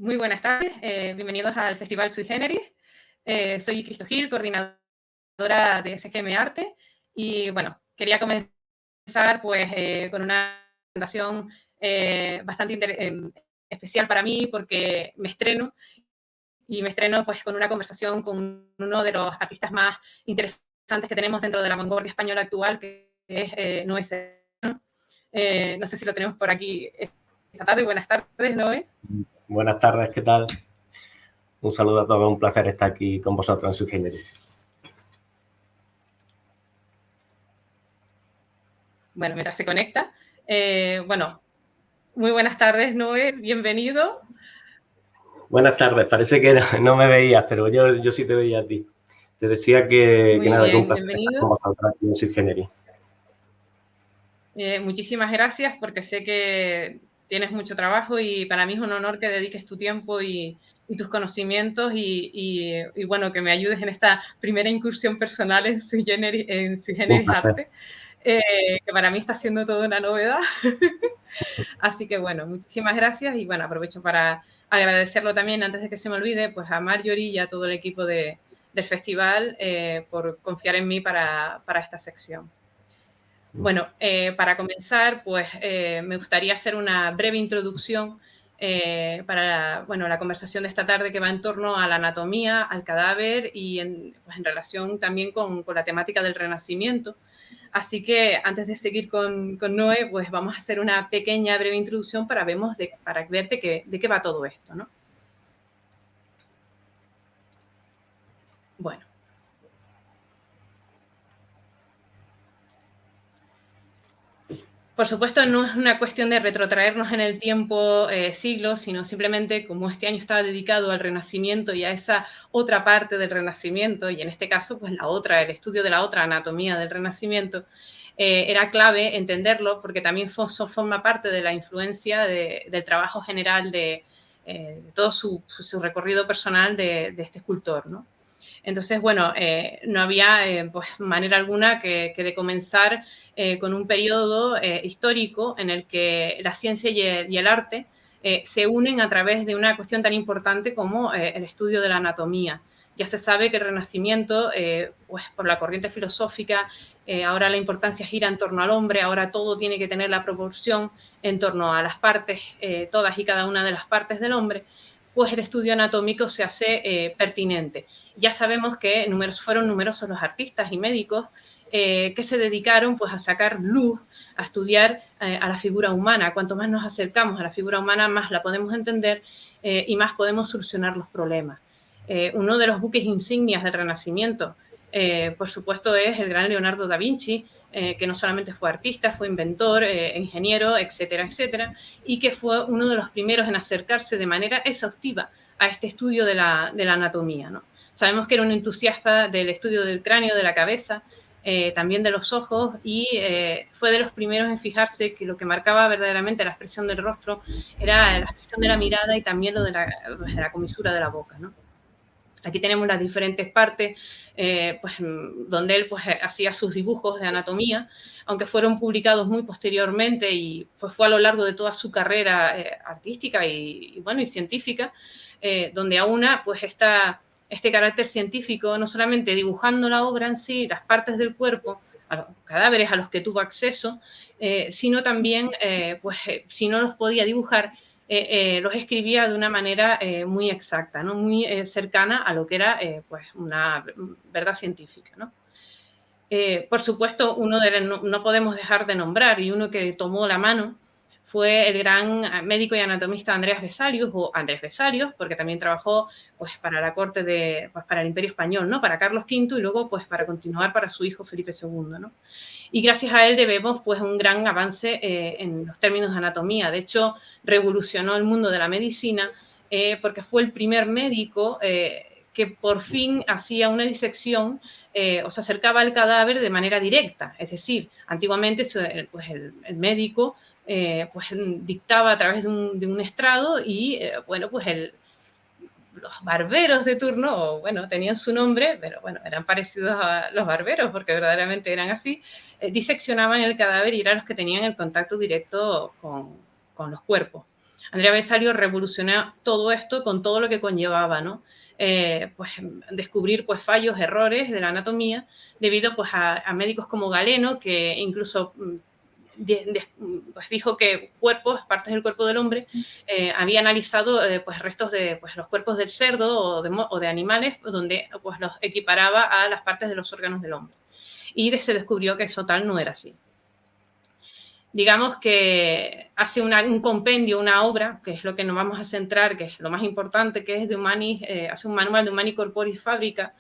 Muy buenas tardes, bienvenidos al Festival Sui Generis. Soy Cristo Gil, coordinadora de SGM Arte, y bueno, quería comenzar pues con una presentación bastante especial para mí porque me estreno pues con una conversación con uno de los artistas más interesantes que tenemos dentro de la vanguardia española actual, que es Noé Serrano. No sé si lo tenemos por aquí esta tarde. Buenas tardes, Noé. Buenas tardes, ¿qué tal? Un saludo a todos, un placer estar aquí con vosotros en Sui Generis. Bueno, mientras se conecta. Bueno, muy buenas tardes, Noé, bienvenido. Buenas tardes, parece que no me veías, pero yo sí te veía a ti. Te decía que Muy nada, que un bien, placer estar bienvenido. con vosotros aquí en Sui Generis. Muchísimas gracias porque sé que tienes mucho trabajo y para mí es un honor que dediques tu tiempo y tus conocimientos y bueno, que me ayudes en esta primera incursión personal en Sui Un Generis placer. Arte, que para mí está siendo toda una novedad. Así que bueno, muchísimas gracias y bueno, aprovecho para agradecerlo también, antes de que se me olvide, pues a Marjorie y a todo el equipo del festival por confiar en mí para esta sección. Bueno, para comenzar, pues me gustaría hacer una breve introducción para la conversación de esta tarde, que va en torno a la anatomía, al cadáver y pues en relación también con la temática del Renacimiento. Así que antes de seguir con Noé, pues vamos a hacer una pequeña breve introducción para ver de qué va todo esto, ¿no? Bueno. Por supuesto, no es una cuestión de retrotraernos en el tiempo siglos, sino simplemente como este año estaba dedicado al Renacimiento y a esa otra parte del Renacimiento, y en este caso, pues el estudio de la otra anatomía del Renacimiento, era clave entenderlo porque también forma parte de la influencia del trabajo general de todo su recorrido personal de este escultor, ¿no? Entonces, bueno, no había pues manera alguna que de comenzar con un periodo histórico en el que la ciencia y el arte se unen a través de una cuestión tan importante como el estudio de la anatomía. Ya se sabe que el Renacimiento, pues por la corriente filosófica, ahora la importancia gira en torno al hombre, ahora todo tiene que tener la proporción en torno a las partes, todas y cada una de las partes del hombre, pues el estudio anatómico se hace pertinente. Ya sabemos que fueron numerosos los artistas y médicos que se dedicaron pues, a sacar luz, a estudiar a la figura humana. Cuanto más nos acercamos a la figura humana, más la podemos entender y más podemos solucionar los problemas. Uno de los buques insignias del Renacimiento, por supuesto, es el gran Leonardo da Vinci, que no solamente fue artista, fue inventor, ingeniero, etcétera, etcétera, y que fue uno de los primeros en acercarse de manera exhaustiva a este estudio de la anatomía, ¿no? Sabemos que era un entusiasta del estudio del cráneo, de la cabeza, también de los ojos, y fue de los primeros en fijarse que lo que marcaba verdaderamente la expresión del rostro era la expresión de la mirada y también lo de la comisura de la boca, ¿no? Aquí tenemos las diferentes partes pues, donde él pues, hacía sus dibujos de anatomía, aunque fueron publicados muy posteriormente y pues, fue a lo largo de toda su carrera artística y científica, donde aúna pues, este carácter científico, no solamente dibujando la obra en sí, las partes del cuerpo, a los cadáveres a los que tuvo acceso, sino también, pues, si no los podía dibujar, los escribía de una manera muy exacta, ¿no? Muy cercana a lo que era pues una verdad científica, ¿no? Por supuesto, no podemos dejar de nombrar, y uno que tomó la mano fue el gran médico y anatomista Andreas Vesalius, o Andrés Vesalius, porque también trabajó pues, para la corte pues, para el Imperio Español, ¿no? Para Carlos V y luego pues, para continuar para su hijo Felipe II, ¿no? Y gracias a él debemos pues, un gran avance en los términos de anatomía. De hecho, revolucionó el mundo de la medicina porque fue el primer médico que por fin hacía una disección o se acercaba al cadáver de manera directa. Es decir, antiguamente pues el médico pues dictaba a través de un estrado y bueno, pues los barberos de turno, bueno, tenían su nombre, pero bueno, eran parecidos a los barberos porque verdaderamente eran así, diseccionaban el cadáver y eran los que tenían el contacto directo con los cuerpos. Andrea Vesalio revolucionó todo esto con todo lo que conllevaba, ¿no? Pues descubrir pues fallos, errores de la anatomía debido pues a médicos como Galeno, que incluso pues dijo que cuerpos, partes del cuerpo del hombre, había analizado pues restos de pues, los cuerpos del cerdo o de animales, donde pues los equiparaba a las partes de los órganos del hombre. Y se descubrió que eso tal no era así. Digamos que hace un compendio, una obra, que es lo que nos vamos a centrar, que es lo más importante, que es de Humanis, hace un manual de Humani Corporis Fabrica,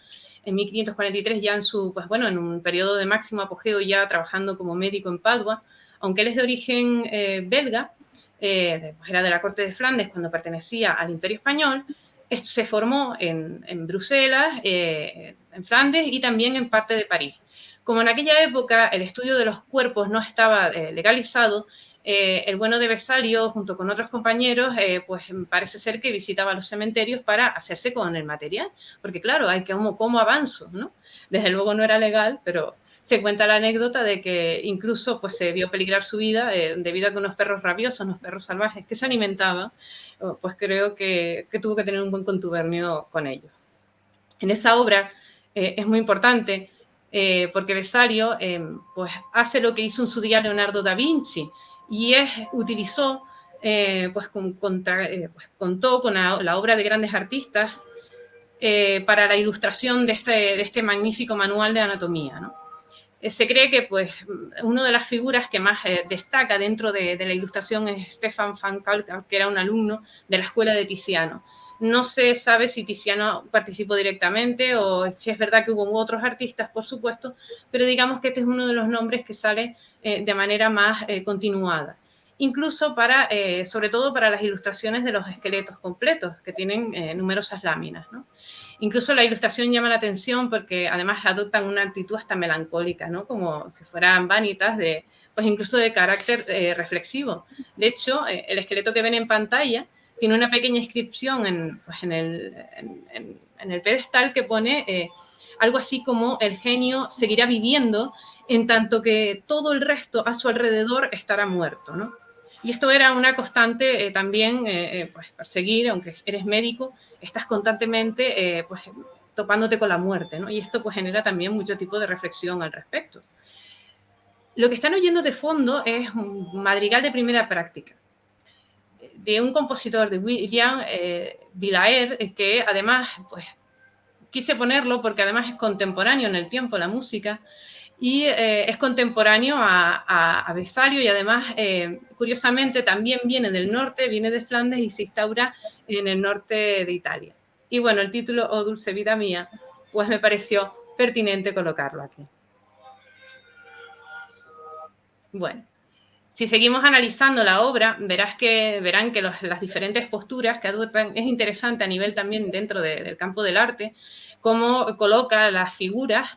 en 1543, ya en su, pues bueno, en un periodo de máximo apogeo, ya trabajando como médico en Padua, aunque él es de origen belga, pues era de la corte de Flandes cuando pertenecía al Imperio Español, se formó en Bruselas, en Flandes y también en parte de París. Como en aquella época el estudio de los cuerpos no estaba legalizado, el bueno de Vesalio, junto con otros compañeros, pues parece ser que visitaba los cementerios para hacerse con el material, porque claro, hay que cómo avanzo, ¿no? Desde luego no era legal, pero se cuenta la anécdota de que incluso pues, se vio peligrar su vida debido a que unos perros rabiosos, unos perros salvajes que se alimentaban, pues creo que tuvo que tener un buen contubernio con ellos. En esa obra es muy importante porque Vesalio pues hace lo que hizo en su día Leonardo da Vinci y utilizó, pues contó con la obra de grandes artistas para la ilustración de este magnífico manual de anatomía, ¿no? Se cree que pues, una de las figuras que más destaca dentro de la ilustración es Stefan van Kalkar, que era un alumno de la escuela de Tiziano. No se sabe si Tiziano participó directamente o si es verdad que hubo otros artistas, por supuesto, pero digamos que este es uno de los nombres que sale de manera más continuada. Incluso sobre todo para las ilustraciones de los esqueletos completos, que tienen numerosas láminas, ¿no? Incluso la ilustración llama la atención porque además adoptan una actitud hasta melancólica, ¿no? Como si fueran vanitas, pues incluso de carácter reflexivo. De hecho, el esqueleto que ven en pantalla tiene una pequeña inscripción pues en el pedestal que pone algo así como el genio seguirá viviendo en tanto que todo el resto a su alrededor estará muerto, ¿no? Y esto era una constante también, pues perseguir, aunque eres médico, estás constantemente pues, topándote con la muerte, ¿no? Y esto pues genera también mucho tipo de reflexión al respecto. Lo que están oyendo de fondo es un madrigal de primera práctica de un compositor de William Villaer, que además pues quise ponerlo porque además es contemporáneo en el tiempo la música y es contemporáneo a Vesalio y además, curiosamente, también viene del norte, viene de Flandes y se instaura en el norte de Italia. Y bueno, el título, Oh dulce vida mía, pues me pareció pertinente colocarlo aquí. Bueno, si seguimos analizando la obra, verán que las diferentes posturas que adoptan es interesante a nivel también dentro del campo del arte, cómo coloca las figuras,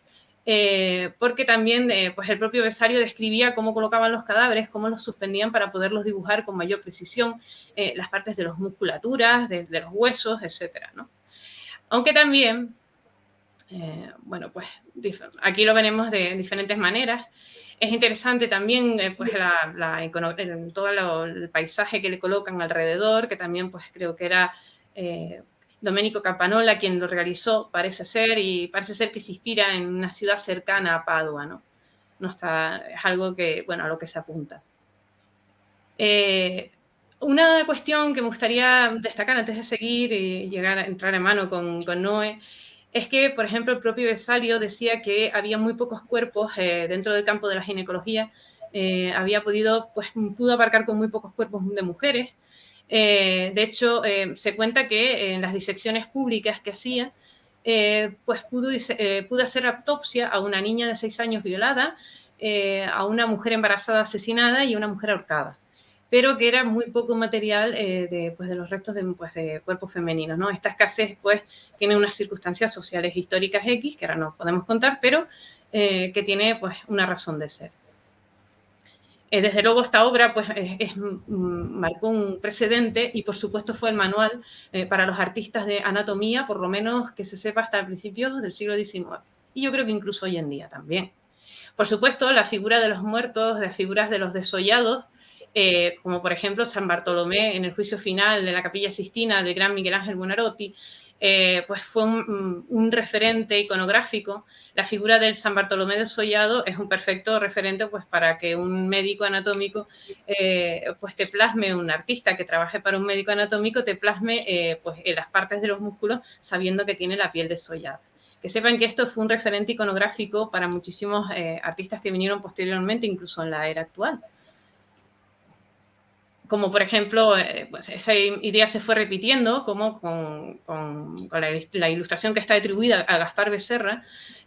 porque también pues el propio Vesalio describía cómo colocaban los cadáveres, cómo los suspendían para poderlos dibujar con mayor precisión, las partes de las musculaturas, de los huesos, etcétera, ¿no? Aunque también, bueno, pues aquí lo veremos de diferentes maneras. Es interesante también pues todo el paisaje que le colocan alrededor, que también pues creo que era Domenico Campanola quien lo realizó, parece ser, y parece ser que se inspira en una ciudad cercana a Padua, ¿no? Es algo que, bueno, a lo que se apunta. Una cuestión que me gustaría destacar antes de seguir y llegar a entrar en mano con Noé, es que, por ejemplo, el propio Vesalio decía que había muy pocos cuerpos dentro del campo de la ginecología, pudo abarcar con muy pocos cuerpos de mujeres. De hecho, se cuenta que en las disecciones públicas que hacía, pues pudo hacer autopsia a una niña de 6 años violada, a una mujer embarazada asesinada y a una mujer ahorcada, pero que era muy poco material de los restos de cuerpos femeninos, ¿no? Esta escasez, pues, tiene unas circunstancias sociales históricas X, que ahora no podemos contar, pero que tiene, pues, una razón de ser. Desde luego, esta obra, pues, marcó un precedente y, por supuesto, fue el manual para los artistas de anatomía, por lo menos que se sepa hasta principios del siglo XIX. Y yo creo que incluso hoy en día también. Por supuesto, la figura de los muertos, las figuras de los desollados, como por ejemplo San Bartolomé en el juicio final de la Capilla Sixtina del gran Miguel Ángel Buonarroti, pues fue un referente iconográfico. La figura del San Bartolomé desollado es un perfecto referente pues, para que un médico anatómico pues te plasme, un artista que trabaje para un médico anatómico, te plasme pues, en las partes de los músculos sabiendo que tiene la piel desollada. Que sepan que esto fue un referente iconográfico para muchísimos artistas que vinieron posteriormente, incluso en la era actual. Como por ejemplo, pues esa idea se fue repitiendo, como con la ilustración que está atribuida a Gaspar Becerra,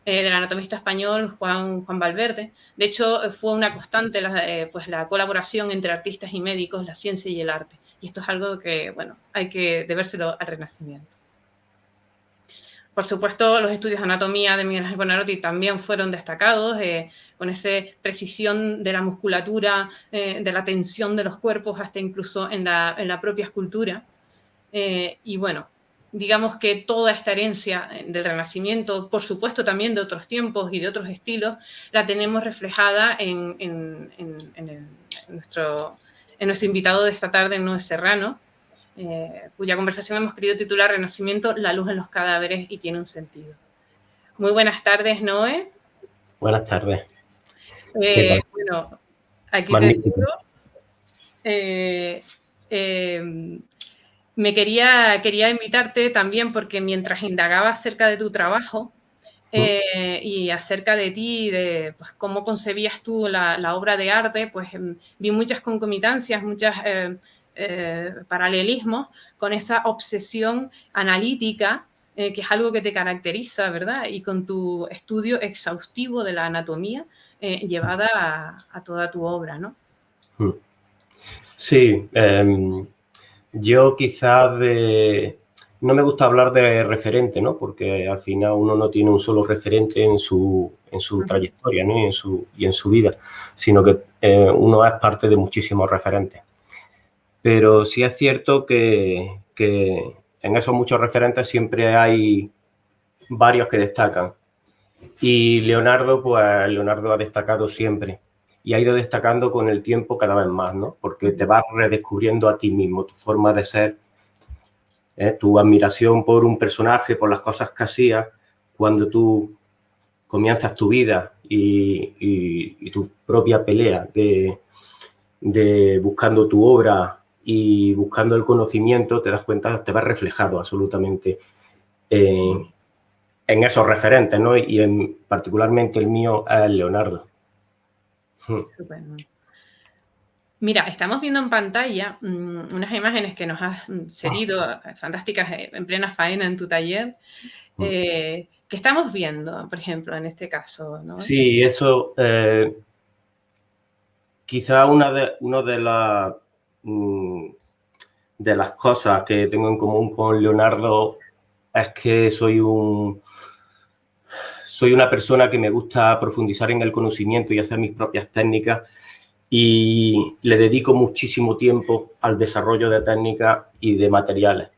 del anatomista español Juan Valverde. De hecho, fue una constante pues la colaboración entre artistas y médicos, la ciencia y el arte. Y esto es algo que, bueno, hay que debérselo al Renacimiento. Por supuesto, los estudios de anatomía de Miguel Ángel Buonarroti también fueron destacados, con esa precisión de la musculatura, de la tensión de los cuerpos, hasta incluso en la propia escultura. Y bueno, digamos que toda esta herencia del Renacimiento, por supuesto también de otros tiempos y de otros estilos, la tenemos reflejada en nuestro invitado de esta tarde, Noé Serrano, cuya conversación hemos querido titular Renacimiento, la luz en los cadáveres y tiene un sentido. Muy buenas tardes, Noé. Buenas tardes. Bueno, aquí magnífico. te digo. Me quería invitarte también porque mientras indagaba acerca de tu trabajo y acerca de ti, de pues, cómo concebías tú la obra de arte, pues vi muchas concomitancias, muchos paralelismos con esa obsesión analítica que es algo que te caracteriza, ¿verdad? Y con tu estudio exhaustivo de la anatomía llevada a toda tu obra, ¿no? Sí, yo quizás no me gusta hablar de referente, ¿no? Porque al final uno no tiene un solo referente en su trayectoria, ¿no? y en su vida, sino que uno es parte de muchísimos referentes. Pero sí es cierto que en esos muchos referentes siempre hay varios que destacan. Y Leonardo, pues Leonardo ha destacado siempre. Y ha ido destacando con el tiempo cada vez más, ¿no? Porque te vas redescubriendo a ti mismo, tu forma de ser, tu admiración por un personaje, por las cosas que hacía, cuando tú comienzas tu vida y tu propia pelea de buscando tu obra y buscando el conocimiento, te das cuenta, te vas reflejado absolutamente en esos referentes, ¿no? Y particularmente el mío es Leonardo. Estupendo. Mira, estamos viendo en pantalla unas imágenes que nos has cedido, fantásticas, en plena faena en tu taller. ¿Qué estamos viendo, por ejemplo, en este caso, ¿no? Sí, eso... quizá una de las cosas que tengo en común con Leonardo es que soy una persona que me gusta profundizar en el conocimiento y hacer mis propias técnicas, y le dedico muchísimo tiempo al desarrollo de técnicas y de materiales.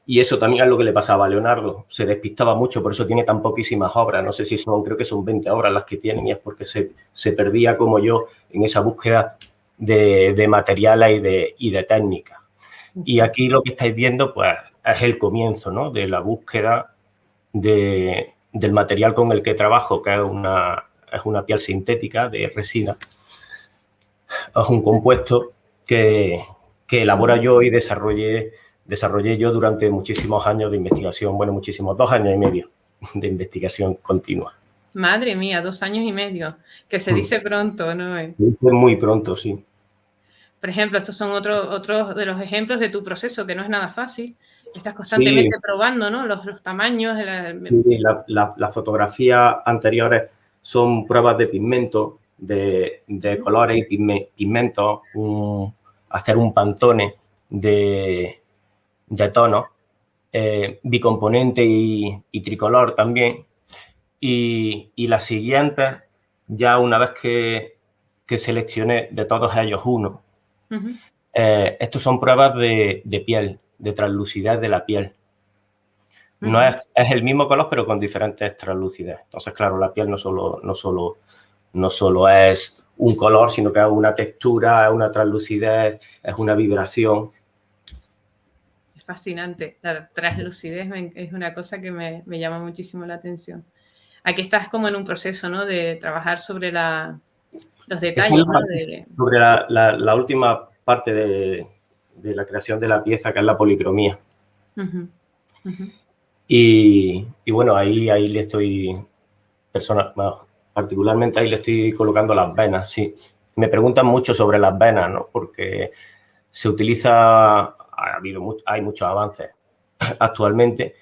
Y eso también es lo que le pasaba a Leonardo. Se despistaba mucho, por eso tiene tan poquísimas obras. No sé si creo que son 20 obras las que tienen, y es porque se perdía, como yo, en esa búsqueda de materiales y de técnicas. Y aquí lo que estáis viendo, pues, es el comienzo, ¿no? De la búsqueda del material con el que trabajo, que es una piel sintética de resina. Es un compuesto que elaboro yo y desarrollé yo durante muchísimos años de investigación, bueno, muchísimos, 2 años y medio de investigación continua. Madre mía, 2 años y medio, que se dice pronto, ¿no? Se dice muy pronto, sí. Por ejemplo, estos son otros de los ejemplos de tu proceso, que no es nada fácil. Estás constantemente probando, ¿no? Los tamaños. Las fotografías anteriores son pruebas de pigmento, de colores y pigmentos, hacer un pantone de tonos, bicomponente y tricolor también. Y las siguientes, ya una vez que seleccioné de todos ellos uno, estos son pruebas de piel, de translucidez de la piel. No es el mismo color, pero con diferentes translucidez. Entonces, claro, la piel no solo es un color, sino que es una textura, es una translucidez, es una vibración. Es fascinante. La translucidez es una cosa que me llama muchísimo la atención. Aquí estás como en un proceso, ¿no? De trabajar sobre los detalles, ¿no? Sobre la última parte de la creación de la pieza, que es la policromía. Uh-huh. Uh-huh. Y bueno, ahí le estoy, particularmente ahí le estoy colocando las venas, sí. Me preguntan mucho sobre las venas, ¿no? Porque se utiliza, hay muchos avances actualmente.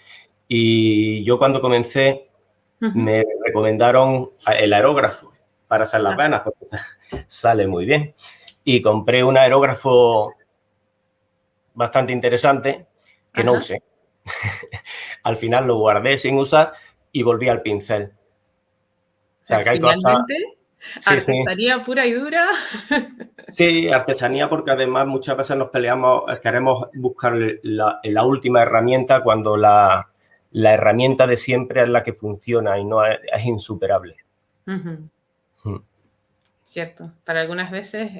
Y yo cuando comencé, me recomendaron el aerógrafo para hacer las venas, porque sale muy bien. Y compré un aerógrafo bastante interesante que no usé. Al final lo guardé sin usar y volví al pincel. O sea, que hay cosas... Sí, artesanía pura y dura. Sí, artesanía, porque además muchas veces nos peleamos, queremos buscar la última herramienta cuando la herramienta de siempre es la que funciona y no es insuperable. Cierto, para algunas veces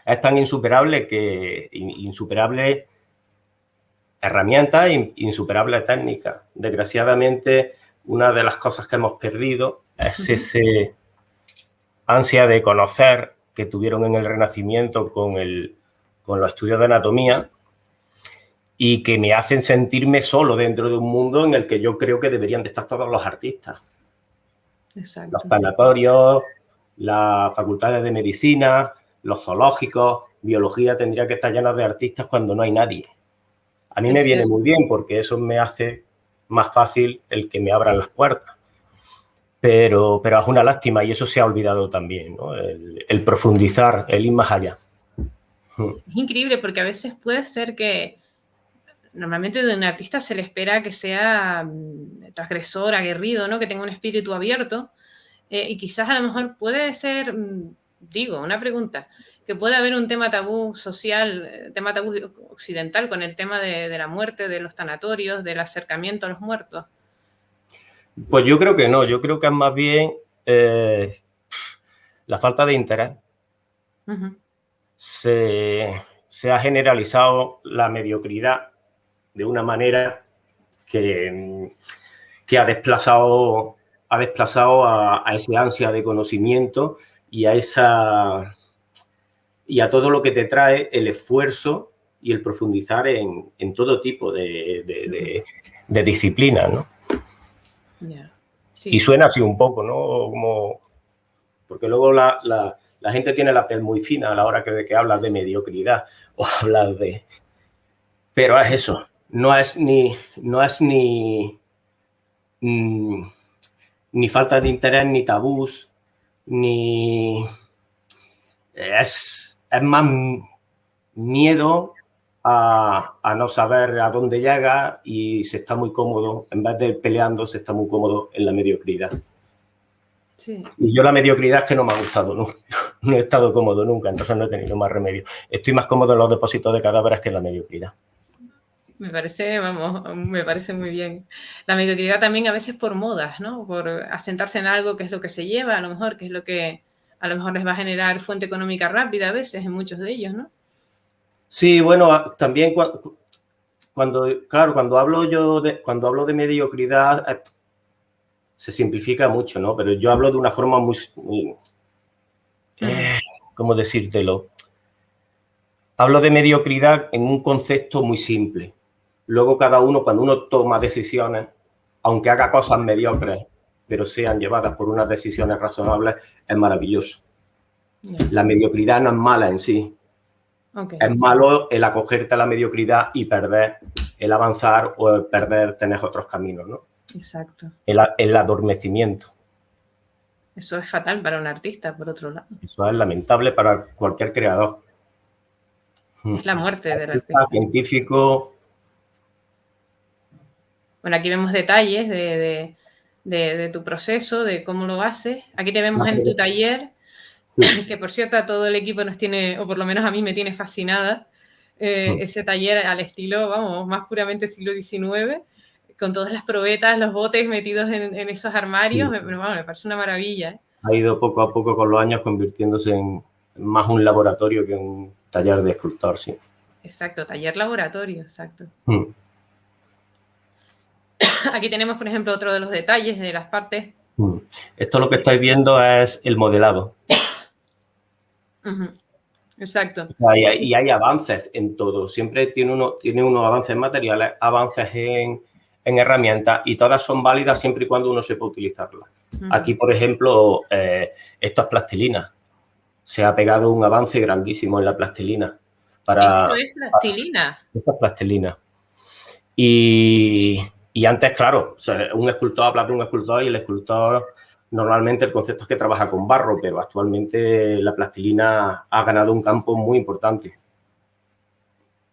es tan insuperable que insuperable herramienta e insuperable técnica. Desgraciadamente, una de las cosas que hemos perdido es ese ansia de conocer que tuvieron en el Renacimiento con los estudios de anatomía y que me hacen sentirme solo dentro de un mundo en el que yo creo que deberían de estar todos los artistas. Exacto. Los sanatorios, las facultades de medicina, los zoológicos, biología tendría que estar llena de artistas cuando no hay nadie. A mí me viene muy bien porque eso me hace más fácil el que me abran las puertas. Pero es una lástima y eso se ha olvidado también, ¿no? El profundizar, el ir más allá. Es increíble porque a veces puede ser que normalmente de un artista se le espera que sea transgresor, aguerrido, ¿no? Que tenga un espíritu abierto y quizás a lo mejor puede ser, una pregunta, que puede haber un tema tabú social, tema tabú occidental con el tema de la muerte, de los tanatorios, del acercamiento a los muertos. Pues yo creo que no, yo creo que es más bien la falta de interés. Se ha generalizado la mediocridad de una manera que ha desplazado a esa ansia de conocimiento y a todo lo que te trae el esfuerzo y el profundizar en todo tipo de disciplinas, ¿no? Yeah. Sí. Y suena así un poco, ¿no? Porque luego la gente tiene la piel muy fina a la hora de que hablas de mediocridad o hablas de... Pero es eso, no es ni falta de interés, ni tabús, ni... Es más miedo a no saber a dónde llega y se está muy cómodo, en vez de peleando, se está muy cómodo en la mediocridad. Sí. Y yo la mediocridad es que no me ha gustado nunca, no he estado cómodo nunca, entonces no he tenido más remedio. Estoy más cómodo en los depósitos de cadáveres que en la mediocridad. Me parece muy bien. La mediocridad también a veces por modas, ¿no? Por asentarse en algo que es lo que se lleva, a lo mejor, que es lo que a lo mejor les va a generar fuente económica rápida a veces en muchos de ellos, ¿no? Sí, bueno, también cuando hablo de mediocridad se simplifica mucho, ¿no? Pero yo hablo de una forma muy ¿cómo decírtelo? Hablo de mediocridad en un concepto muy simple. Luego cuando uno toma decisiones, aunque haga cosas mediocres, pero sean llevadas por unas decisiones razonables, es maravilloso. La mediocridad no es mala en sí. Okay. Es malo el acogerte a la mediocridad y perder el avanzar o el tener otros caminos, ¿no? Exacto. El adormecimiento. Eso es fatal para un artista, por otro lado. Eso es lamentable para cualquier creador. Es la muerte del artista. Científico. Bueno, aquí vemos detalles de tu proceso, de cómo lo haces. Aquí te vemos en tu taller. Sí. Que por cierto a todo el equipo nos tiene, o por lo menos a mí me tiene fascinada, ese taller al estilo, vamos, más puramente siglo XIX, con todas las probetas, los botes metidos en esos armarios, me parece una maravilla. ha ido poco a poco con los años convirtiéndose en más un laboratorio que un taller de escultor, sí. Exacto, taller laboratorio, exacto. Mm. Aquí tenemos, por ejemplo, otro de los detalles de las partes. Esto lo que estáis viendo es el modelado. Exacto. Y hay avances en todo. Siempre tiene unos avances materiales, avances en herramientas, y todas son válidas siempre y cuando uno sepa utilizarlas. Aquí, por ejemplo, esto es plastilina. Se ha pegado un avance grandísimo en la plastilina. ¿Esto es plastilina? Esto es plastilina. Y antes, claro, o sea, un escultor habla de un escultor y el escultor normalmente el concepto es que trabaja con barro, pero actualmente la plastilina ha ganado un campo muy importante.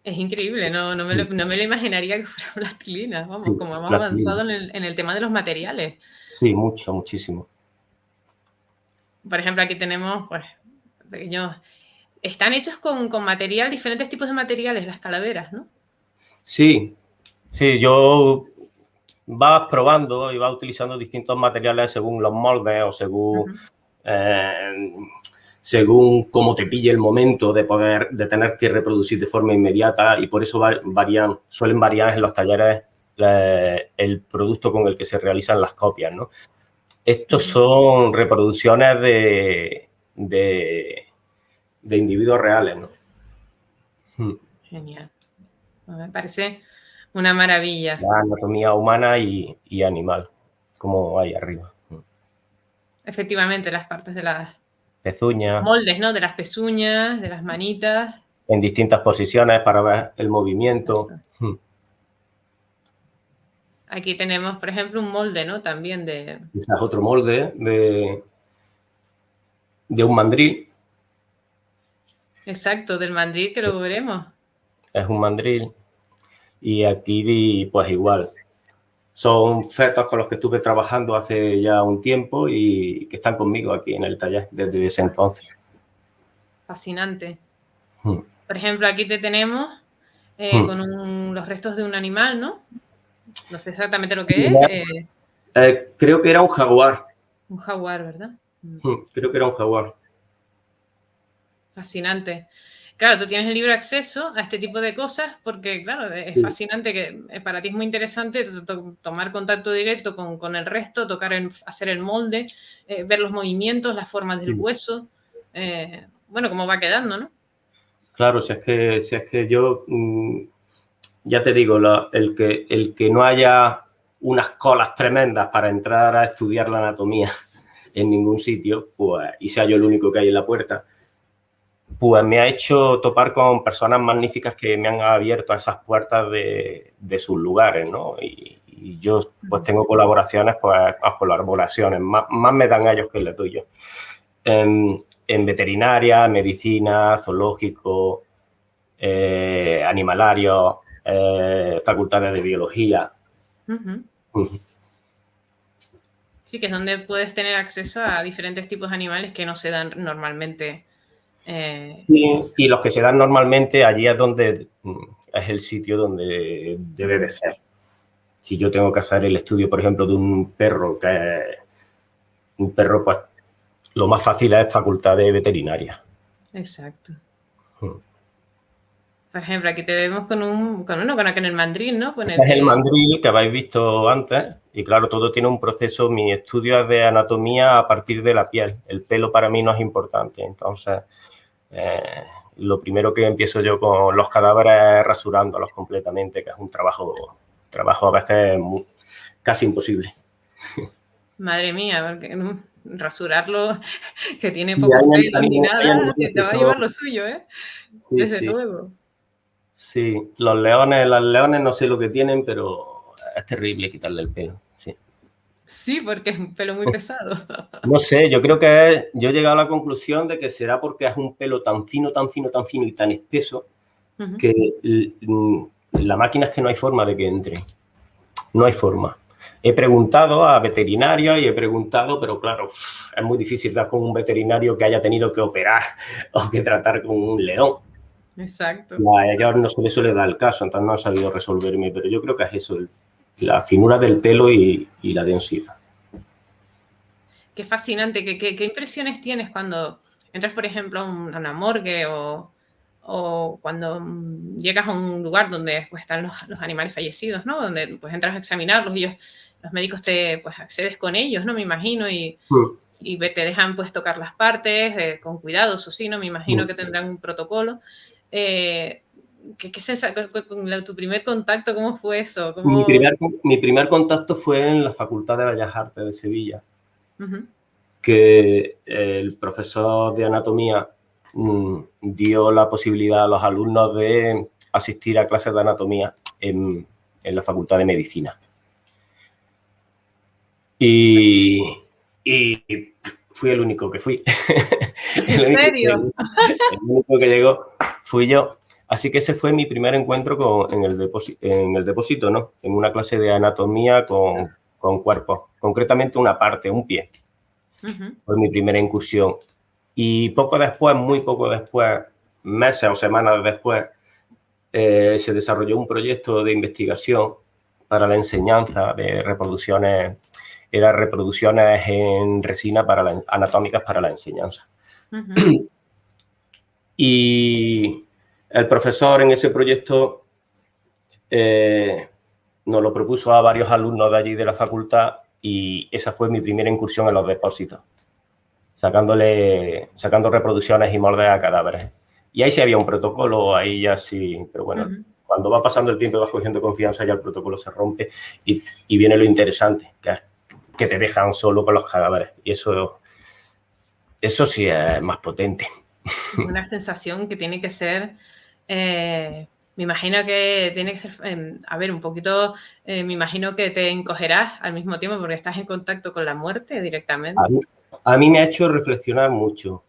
Es increíble, no me lo imaginaría que fuera plastilina, vamos, Sí, como hemos plastilina. avanzado en el tema de los materiales. Sí, muchísimo. Por ejemplo, aquí tenemos, pues, pequeños... Están hechos con material, diferentes tipos de materiales, las calaveras, ¿no? Sí, yo vas probando y vas utilizando distintos materiales según los moldes o según cómo te pille el momento de tener que reproducir de forma inmediata, y por eso suelen variar en los talleres el producto con el que se realizan las copias, ¿no? Estos son reproducciones de individuos reales, ¿no? Genial. Me parece una maravilla. La anatomía humana y animal, como hay arriba. Efectivamente, las partes de las pezuñas. Moldes, ¿no? De las pezuñas, de las manitas. En distintas posiciones para ver el movimiento. Aquí tenemos, por ejemplo, un molde, ¿no? También de... Quizás otro molde de un mandril. Exacto, del mandril, que lo veremos. Es un mandril. Y aquí, pues igual, son fetos con los que estuve trabajando hace ya un tiempo y que están conmigo aquí en el taller desde ese entonces. Fascinante. Por ejemplo, aquí te tenemos con los restos de un animal, ¿no? No sé exactamente lo que es. Creo que era un jaguar. Un jaguar, ¿verdad? Creo que era un jaguar. Fascinante. Claro, tú tienes el libre acceso a este tipo de cosas porque, claro, es fascinante, que para ti es muy interesante tomar contacto directo con el resto, hacer el molde, ver los movimientos, las formas del hueso, bueno, cómo va quedando, ¿no? Claro, si es que yo, ya te digo, el que no haya unas colas tremendas para entrar a estudiar la anatomía en ningún sitio, pues, y sea yo el único que hay en la puerta, pues me ha hecho topar con personas magníficas que me han abierto a esas puertas de sus lugares, ¿no? Y yo, pues, tengo colaboraciones, más me dan a ellos que le doy yo. En veterinaria, medicina, zoológico, animalario, facultades de biología. Sí, que es donde puedes tener acceso a diferentes tipos de animales que no se dan normalmente. Y los que se dan normalmente, allí es donde es el sitio donde debe de ser. Si yo tengo que hacer el estudio, por ejemplo, de un perro, pues lo más fácil es facultad de veterinaria. Exacto. Por ejemplo, aquí te vemos con el mandril, ¿no? Es el mandril que habéis visto antes. Y claro, todo tiene un proceso. Mi estudio es de anatomía a partir de la piel. El pelo para mí no es importante. Entonces, lo primero que empiezo yo con los cadáveres es rasurándolos completamente, que es un trabajo a veces casi imposible. Madre mía, porque rasurarlo, que tiene poco pelo ni nada, te va a llevar lo suyo, ¿eh? Sí, desde luego. Sí, las leones no sé lo que tienen, pero es terrible quitarle el pelo, sí. Sí, porque es un pelo muy pesado. No sé, yo creo yo he llegado a la conclusión de que será porque es un pelo tan fino y tan espeso que la máquina es que no hay forma de que entre. No hay forma. He preguntado a veterinarios pero claro, es muy difícil dar con un veterinario que haya tenido que operar o que tratar con un león. Exacto. A ellos no se les suele dar el caso, entonces no han sabido resolverme, pero yo creo que es eso, la finura del pelo y la densidad. Qué fascinante. ¿Qué impresiones tienes cuando entras, por ejemplo, a una morgue o cuando llegas a un lugar donde pues, están los animales fallecidos, ¿no? Donde pues entras a examinarlos y los médicos pues accedes con ellos, ¿no? Me imagino, y te dejan pues tocar las partes con cuidado, eso sí, ¿no? Me imagino que tendrán un protocolo. ¿Tu primer contacto, cómo fue eso? Mi primer contacto fue en la Facultad de Bellas Artes de Sevilla, que el profesor de anatomía dio la posibilidad a los alumnos de asistir a clases de anatomía en la Facultad de Medicina. Y fui el único que fui. ¿En serio? El único que llegó fui yo. Así que ese fue mi primer encuentro en el depósito, ¿no? En una clase de anatomía con cuerpos, concretamente una parte, un pie. Fue mi primera incursión. Y poco después, muy poco después, meses o semanas después, se desarrolló un proyecto de investigación para la enseñanza de reproducciones, eran reproducciones en resina anatómicas para la enseñanza. Y el profesor en ese proyecto nos lo propuso a varios alumnos de allí de la facultad y esa fue mi primera incursión en los depósitos, sacando reproducciones y moldes a cadáveres. Y ahí sí había un protocolo, ahí ya sí, pero bueno, cuando va pasando el tiempo y vas cogiendo confianza ya el protocolo se rompe y viene lo interesante, que te dejan solo con los cadáveres. Y eso sí es más potente. Una sensación que tiene que ser, me imagino que tiene que ser, a ver, un poquito, me imagino que te encogerás al mismo tiempo porque estás en contacto con la muerte directamente. A mí me ha hecho reflexionar mucho,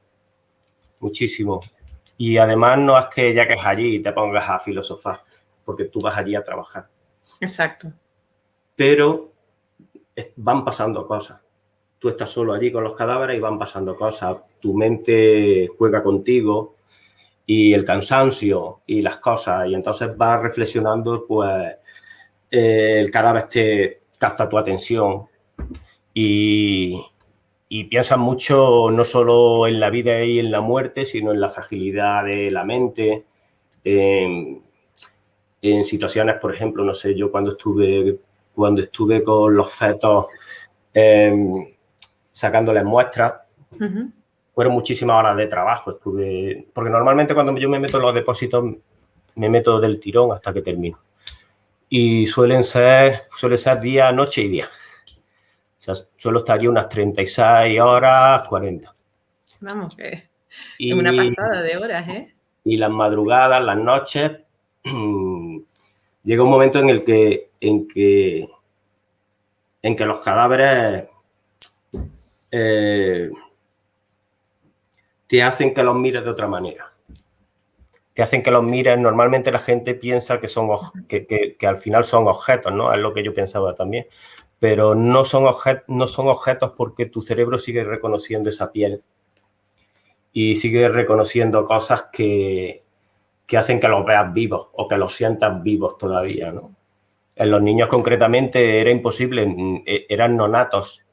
muchísimo. Y además no es que ya que es allí te pongas a filosofar, porque tú vas allí a trabajar. Exacto. Pero van pasando cosas. Tú estás solo allí con los cadáveres y van pasando cosas. Tu mente juega contigo y el cansancio y las cosas. Y entonces vas reflexionando, pues el cadáver te capta tu atención y piensas mucho no solo en la vida y en la muerte, sino en la fragilidad de la mente, en situaciones, por ejemplo, no sé, yo cuando estuve con los fetos sacándoles muestras, fueron muchísimas horas de trabajo. Porque normalmente cuando yo me meto en los depósitos, me meto del tirón hasta que termino. Y suele ser día, noche y día. O sea, suelo estar aquí unas 36 horas, 40. Vamos, que es una pasada de horas, ¿eh? Y las madrugadas, las noches, llega un momento en que los cadáveres te hacen que los mires de otra manera. Te hacen que los mires, normalmente la gente piensa que al final son objetos, ¿no? Es lo que yo pensaba también. Pero no son objetos porque tu cerebro sigue reconociendo esa piel y sigue reconociendo cosas que hacen que los veas vivos o que los sientas vivos todavía, ¿no? En los niños concretamente era imposible, eran nonatos,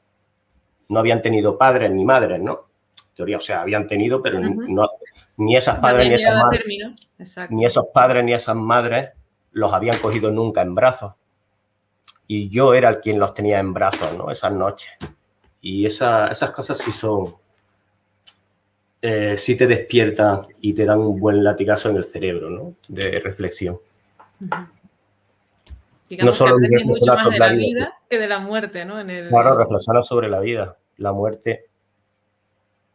no habían tenido padres ni madres, ¿no? En teoría, o sea, habían tenido, pero no, ni esas padres ni esas madres, ni esos padres ni esas madres los habían cogido nunca en brazos. Y yo era el quien los tenía en brazos, ¿no? Esas noches. Y esas cosas sí son... sí te despiertan y te dan un buen latigazo en el cerebro, ¿no? De reflexión. Digamos, no solo que aprendes mucho más de la vida que de la muerte, ¿no? Claro, reflexionar sobre la vida. La muerte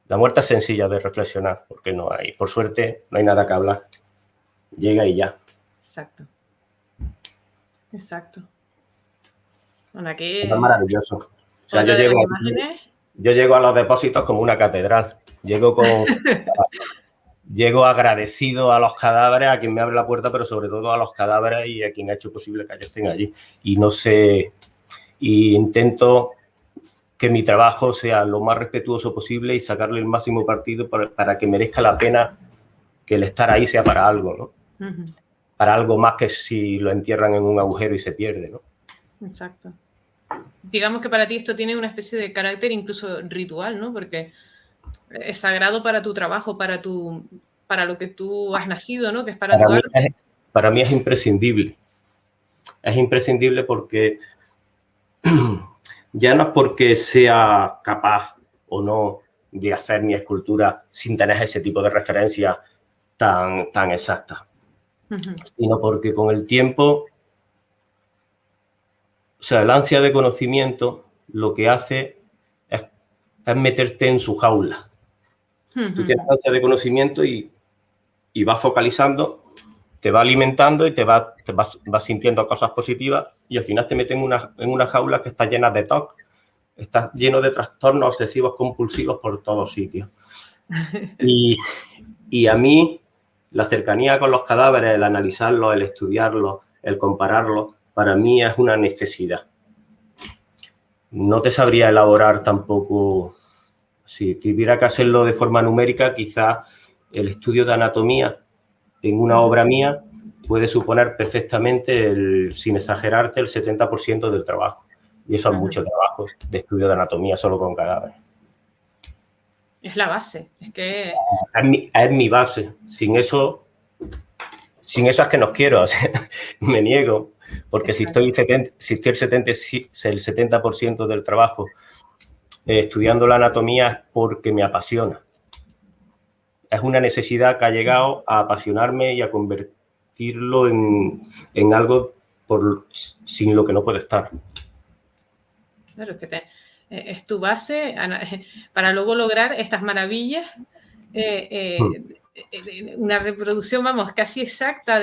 es sencilla de reflexionar, porque no hay, por suerte, no hay nada que hablar. Llega y ya. Exacto. Bueno, aquí... Es maravilloso. O sea, yo llego a los depósitos como una catedral. Llego agradecido a los cadáveres, a quien me abre la puerta, pero sobre todo a los cadáveres y a quien ha hecho posible que ellos estén allí. Y no sé, y intento que mi trabajo sea lo más respetuoso posible y sacarle el máximo partido para que merezca la pena que el estar ahí sea para algo, ¿no? Para algo más que si lo entierran en un agujero y se pierde, ¿no? Exacto. digamos que para ti esto tiene una especie de carácter incluso ritual, ¿no? Porque es sagrado para tu trabajo, para lo que tú has nacido, ¿no? Que es para Para tu mí arte. para mí es imprescindible. Es imprescindible porque ya no es porque sea capaz o no de hacer mi escultura sin tener ese tipo de referencia tan exacta, sino porque con el tiempo, o sea, el ansia de conocimiento lo que hace es meterte en su jaula. Tú tienes ansia de conocimiento y vas focalizando, te va alimentando y vas sintiendo cosas positivas y al final te meten en una jaula que está llena de TOC, está lleno de trastornos obsesivos compulsivos por todos sitios. Y a mí la cercanía con los cadáveres, el analizarlos, el estudiarlos, el compararlos, para mí es una necesidad. No te sabría elaborar tampoco, si tuviera que hacerlo de forma numérica, quizás el estudio de anatomía en una obra mía puede suponer perfectamente, sin exagerarte, el 70% del trabajo. Y eso es mucho trabajo de estudio de anatomía solo con cadáveres. Es la base, es que... Es mi base. Sin eso es que no quiero, o sea, me niego. Porque si estoy el 70% del trabajo estudiando la anatomía es porque me apasiona. Es una necesidad que ha llegado a apasionarme y a convertirlo en algo sin lo que no puedo estar. Claro, que es tu base para luego lograr estas maravillas, una reproducción, vamos, casi exacta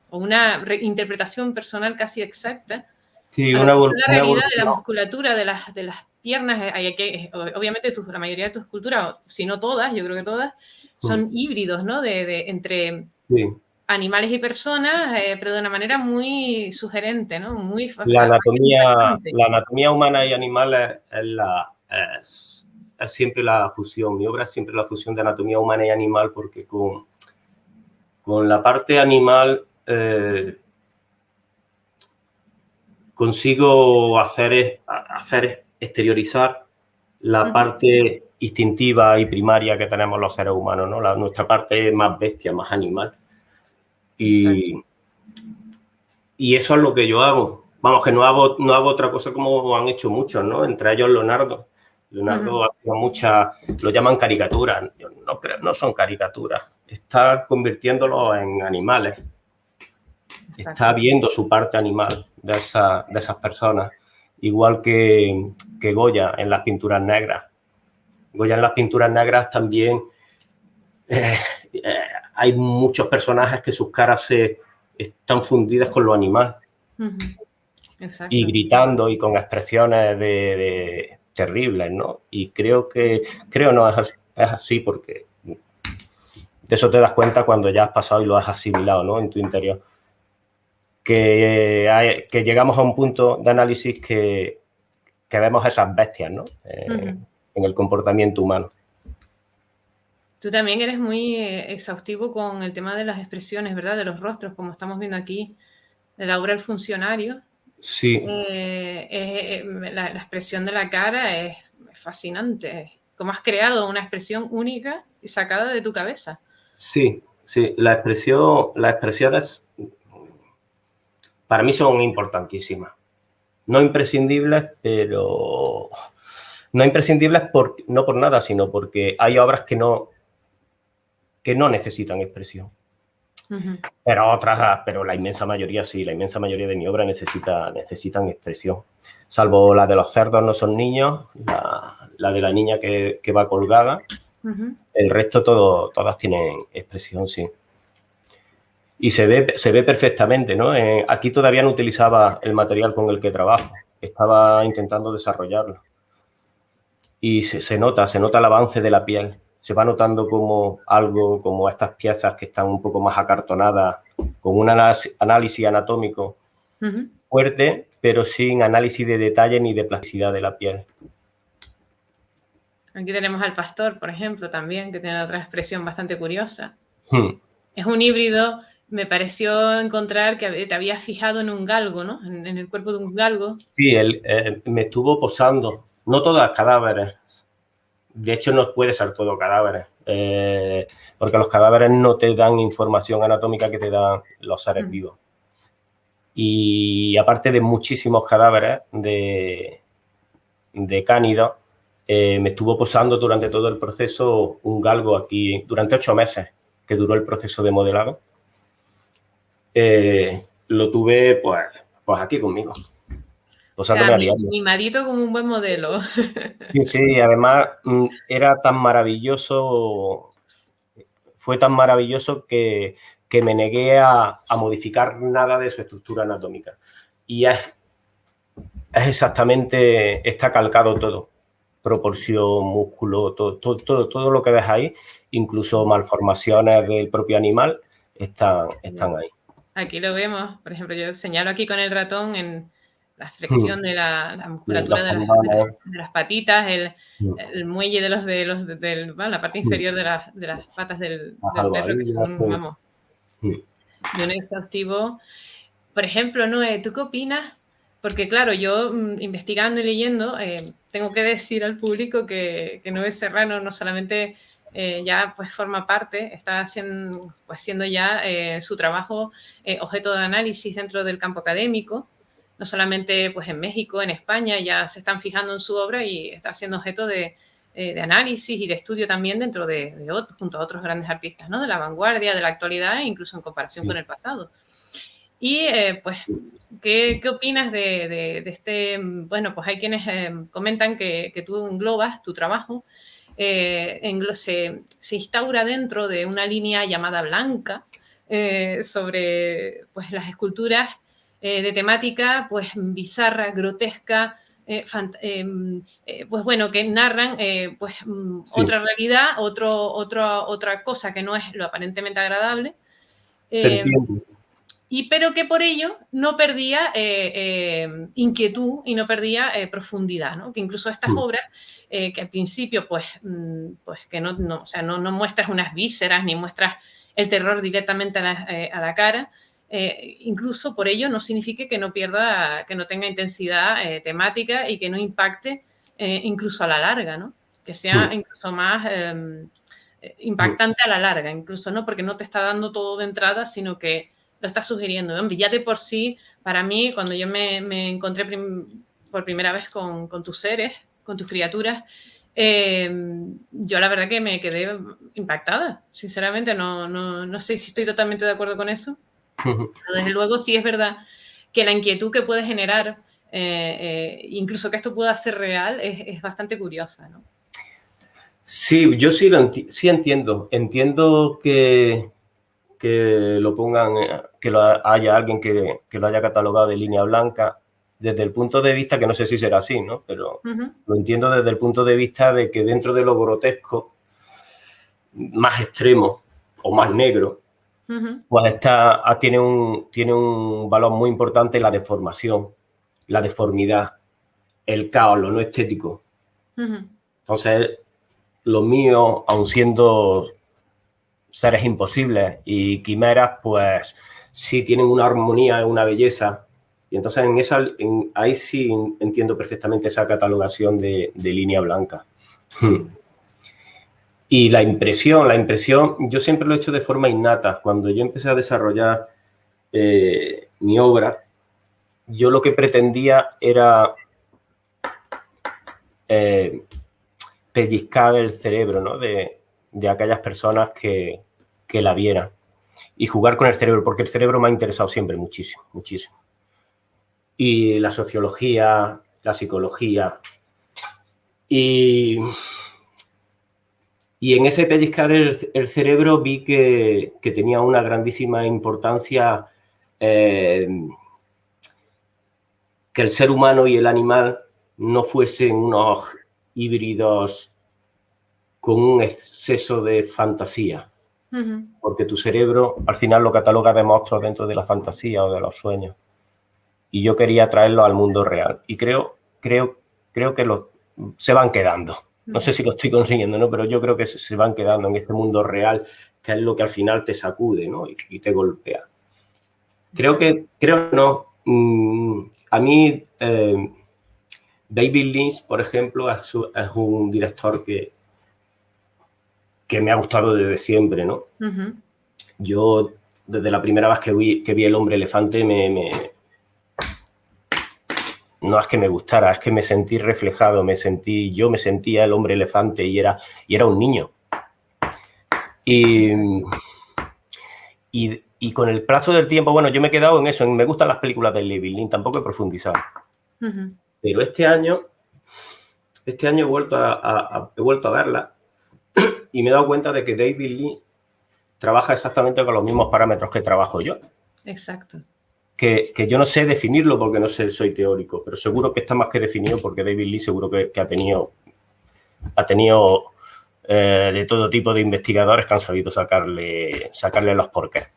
o una interpretación personal casi exacta. Sí, A lo que es la una realidad de la evolución. musculatura de las piernas, obviamente la mayoría de tus esculturas, si no todas, yo creo que todas, son híbridos, ¿no? Entre animales y personas, pero de una manera muy sugerente, ¿no? Muy La fascinante. anatomía humana y animal es siempre la fusión. Mi obra es siempre la fusión de anatomía humana y animal porque con la parte animal consigo hacer exteriorizar la parte instintiva y primaria que tenemos los seres humanos, ¿no? Nuestra parte más bestia, más animal. Y eso es lo que yo hago. Vamos, que no hago otra cosa como han hecho muchos, ¿no? Entre ellos Leonardo. Leonardo hacía muchas, lo llaman caricaturas. Yo no creo, no son caricaturas. Está convirtiéndolo en animales. Está viendo su parte animal de esas personas. Igual que Goya en las pinturas negras. Goya en las pinturas negras también hay muchos personajes que sus caras están fundidas con lo animal. Y gritando y con expresiones terribles, ¿no? Y creo no, es así porque de eso te das cuenta cuando ya has pasado y lo has asimilado, ¿no? En tu interior. Que llegamos a un punto de análisis que vemos esas bestias, ¿no? En el comportamiento humano. Tú también eres muy exhaustivo con el tema de las expresiones, ¿verdad? De los rostros, como estamos viendo aquí, de la obra El Funcionario. Sí. La expresión de la cara es fascinante. Cómo has creado una expresión única y sacada de tu cabeza. Sí, las expresiones para mí son importantísimas. No imprescindibles, pero no imprescindibles no por nada, sino porque hay obras que no necesitan expresión. Pero la inmensa mayoría sí, la inmensa mayoría de mi obra necesitan expresión. Salvo la de los cerdos no son niños, la de la niña que va colgada. El resto todas tienen expresión, sí. Y se ve perfectamente, ¿no? Aquí todavía no utilizaba el material con el que trabajo. Estaba intentando desarrollarlo. Y se nota el avance de la piel. Se va notando como estas piezas que están un poco más acartonadas, con un análisis anatómico fuerte, pero sin análisis de detalle ni de plasticidad de la piel. Aquí tenemos al pastor, por ejemplo, también, que tiene otra expresión bastante curiosa. Es un híbrido me pareció encontrar que te habías fijado en un galgo, ¿no? En el cuerpo de un galgo. Sí, él me estuvo posando, no todas cadáveres. De hecho, no puede ser todo cadáveres, porque los cadáveres no te dan información anatómica que te dan los seres vivos. Y aparte de muchísimos cadáveres de cánidos, me estuvo posando durante todo el proceso un galgo aquí, durante 8 meses que duró el proceso de modelado. Lo tuve pues aquí conmigo, posándome a diario. Mimadito como un buen modelo. Sí, sí, además era tan maravilloso, fue tan maravilloso que me negué a modificar nada de su estructura anatómica. Y es exactamente, está calcado todo, proporción, músculo, todo lo que ves ahí, incluso malformaciones del propio animal, están ahí. Aquí lo vemos, por ejemplo, yo señalo aquí con el ratón en la flexión de la musculatura de las patitas, el muelle de la parte inferior de las patas del perro, que son, vamos, de un exhaustivo. Por ejemplo, Noé, ¿tú qué opinas? Porque claro, yo investigando y leyendo, tengo que decir al público que Noé Serrano no solamente ya pues forma parte, está siendo ya su trabajo objeto de análisis dentro del campo académico, no solamente pues en México, en España, ya se están fijando en su obra y está siendo objeto de análisis y de estudio también dentro junto a otros grandes artistas, ¿no? De la vanguardia, de la actualidad e incluso en comparación con el pasado. Y pues, ¿qué opinas de este? Bueno, pues hay quienes comentan que tú englobas tu trabajo, se instaura dentro de una línea llamada blanca sobre pues, las esculturas de temática pues bizarra, grotesca, pues bueno, que narran pues otra realidad, otra cosa que no es lo aparentemente agradable. Se entiende. Pero que por ello no perdía inquietud y no perdía profundidad, ¿no? Que incluso estas obras, que al principio, pues que no muestras unas vísceras ni muestras el terror directamente a la cara, incluso por ello no significa que no pierda, que no tenga intensidad temática y que no impacte incluso a la larga, ¿no? Que sea incluso más impactante a la larga, incluso, ¿no? Porque no te está dando todo de entrada, sino que lo está sugiriendo. Hombre, ya de por sí, para mí, cuando yo me encontré por primera vez con tus seres, con tus criaturas, yo la verdad que me quedé impactada. Sinceramente, no sé si estoy totalmente de acuerdo con eso. Pero desde luego sí es verdad que la inquietud que puede generar, incluso que esto pueda ser real, es bastante curiosa, ¿no? Sí, yo sí entiendo. Entiendo que lo pongan, que haya alguien que lo haya catalogado de línea blanca, desde el punto de vista, que no sé si será así, ¿no? Pero lo entiendo desde el punto de vista de que dentro de lo grotesco, más extremo o más negro, pues tiene un valor muy importante la deformación, la deformidad, el caos, lo no estético. Entonces, lo mío, aun siendo seres imposibles y quimeras, pues sí tienen una armonía, una belleza. Y entonces ahí sí entiendo perfectamente esa catalogación de línea blanca. Y la impresión, yo siempre lo he hecho de forma innata. Cuando yo empecé a desarrollar mi obra, yo lo que pretendía era pellizcar el cerebro, ¿no? de aquellas personas que la vieran y jugar con el cerebro, porque el cerebro me ha interesado siempre muchísimo, muchísimo. Y la sociología, la psicología. Y en ese pellizcar el cerebro vi que tenía una grandísima importancia que el ser humano y el animal no fuesen unos híbridos con un exceso de fantasía. Porque tu cerebro al final lo cataloga de monstruos dentro de la fantasía o de los sueños. Y yo quería traerlo al mundo real. Y creo que se van quedando. No sé si lo estoy consiguiendo, ¿no? Pero yo creo que se van quedando en este mundo real, que es lo que al final te sacude, ¿no? Y te golpea. Creo no. A mí, David Lynch, por ejemplo, es un director que me ha gustado desde siempre, ¿no? Yo, desde la primera vez que vi El hombre elefante, no es que me gustara, es que me sentí reflejado, yo me sentía el hombre elefante y era un niño. Y con el paso del tiempo, bueno, yo me he quedado en eso, me gustan las películas de David Lynch, tampoco he profundizado. Pero este año he vuelto a verla y me he dado cuenta de que David Lynch trabaja exactamente con los mismos parámetros que trabajo yo. Exacto. Que yo no sé definirlo porque no sé, soy teórico, pero seguro que está más que definido porque David Lynch seguro que ha tenido de todo tipo de investigadores que han sabido sacarle los porqués.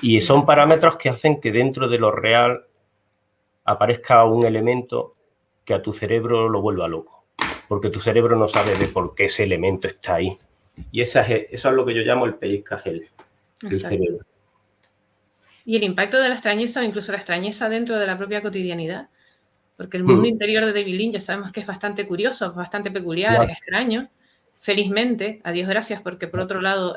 Y son parámetros que hacen que dentro de lo real aparezca un elemento que a tu cerebro lo vuelva loco, porque tu cerebro no sabe de por qué ese elemento está ahí. Y eso es lo que yo llamo el pellizcajel del cerebro. Y el impacto de la extrañeza o incluso la extrañeza dentro de la propia cotidianidad, porque el mundo interior de David Lynch ya sabemos que es bastante curioso, bastante peculiar, es extraño. Felizmente, a Dios gracias, porque por otro lado,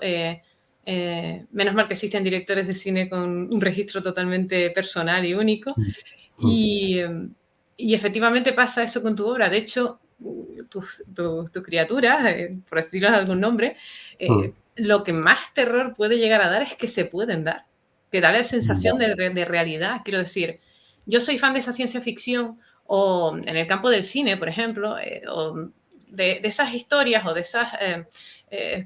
menos mal que existen directores de cine con un registro totalmente personal y único. Y efectivamente pasa eso con tu obra. De hecho, tu criatura, por decirlo de algún nombre, lo que más terror puede llegar a dar es que se pueden dar, que da la sensación de realidad. Quiero decir, yo soy fan de esa ciencia ficción, o en el campo del cine, por ejemplo, o de esas historias o de esas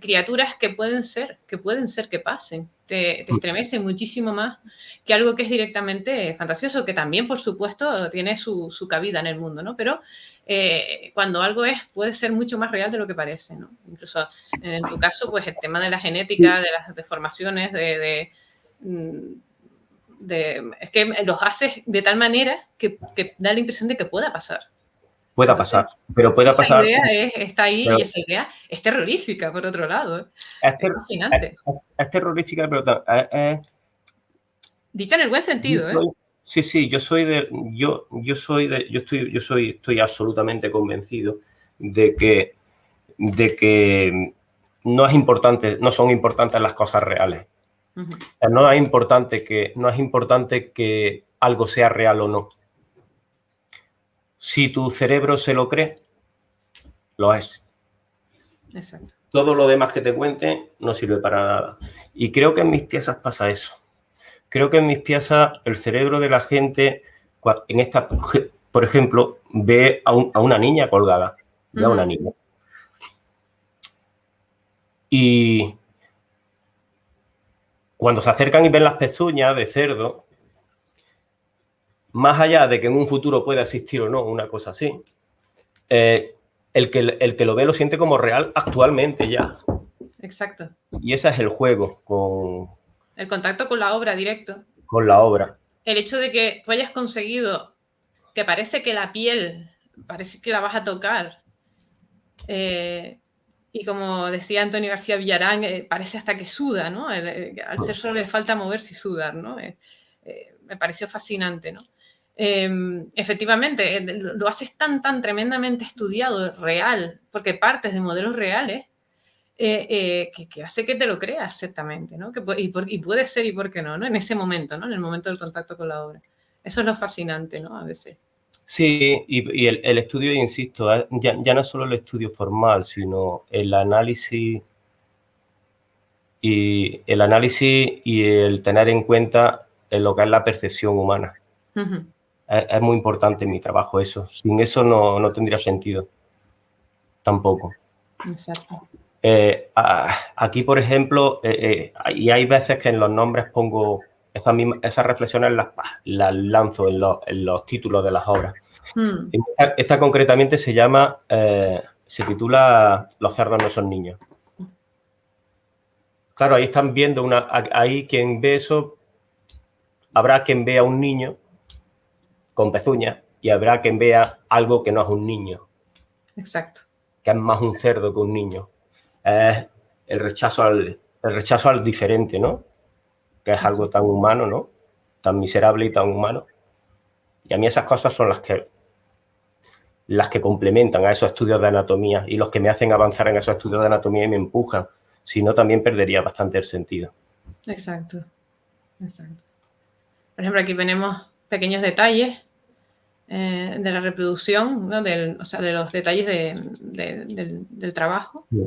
criaturas que pueden ser que pasen. Te estremece muchísimo más que algo que es directamente fantasioso, que también, por supuesto, tiene su cabida en el mundo, ¿no? Pero cuando algo puede ser mucho más real de lo que parece, ¿no? Incluso en tu caso, pues el tema de la genética, de las deformaciones, es que los haces de tal manera que da la impresión de que pueda pasar. Pueda pasar, pero pueda pasar. Esa idea está ahí, pero, y esa idea es terrorífica, por otro lado. Es fascinante. Es terrorífica, pero dicha en el buen sentido, ¿eh? Sí, estoy absolutamente convencido de que no son importantes las cosas reales. No es importante que algo sea real o no. Si tu cerebro se lo cree, lo es. Exacto. Todo lo demás que te cuente no sirve para nada. Y creo que en mis piezas pasa eso. Creo que en mis piezas el cerebro de la gente, por ejemplo, ve a una niña colgada. Ve a una niña. Y cuando se acercan y ven las pezuñas de cerdo, más allá de que en un futuro pueda existir o no una cosa así, el que lo ve lo siente como real actualmente ya. Exacto. Y ese es el juego el contacto con la obra directo. Con la obra. El hecho de que tú hayas conseguido que parece que la piel, parece que la vas a tocar. Y como decía Antonio García Villarán, parece hasta que suda, ¿no? Al ser solo le falta moverse y sudar, ¿no? Me pareció fascinante, ¿no? Efectivamente, lo haces tan tremendamente estudiado, real, porque partes de modelos reales, que hace que te lo creas exactamente, ¿no? Y puede ser y por qué no, ¿no? En ese momento, ¿no? En el momento del contacto con la obra. Eso es lo fascinante, ¿no? A veces. Sí, y el estudio, insisto, ya no es solo el estudio formal, sino el análisis y el tener en cuenta lo que es la percepción humana. Es muy importante en mi trabajo eso. Sin eso no tendría sentido. Tampoco. Exacto. Aquí, por ejemplo, y hay veces que en los nombres pongo esas reflexiones, las lanzo en los títulos de las obras. Esta concretamente se titula Los cerdos no son niños. Claro, ahí están viendo ahí quien ve eso, habrá quien vea un niño con pezuñas y habrá quien vea algo que no es un niño. Exacto. que es más un cerdo que un niño. Es el rechazo al diferente, ¿no? Que es algo tan humano, ¿no? Tan miserable y tan humano. Y a mí esas cosas son las que complementan a esos estudios de anatomía y los que me hacen avanzar en esos estudios de anatomía y me empujan. Si no, también perdería bastante el sentido. Exacto. Por ejemplo, aquí tenemos pequeños detalles de la reproducción, ¿no? O sea, de los detalles del trabajo. Sí.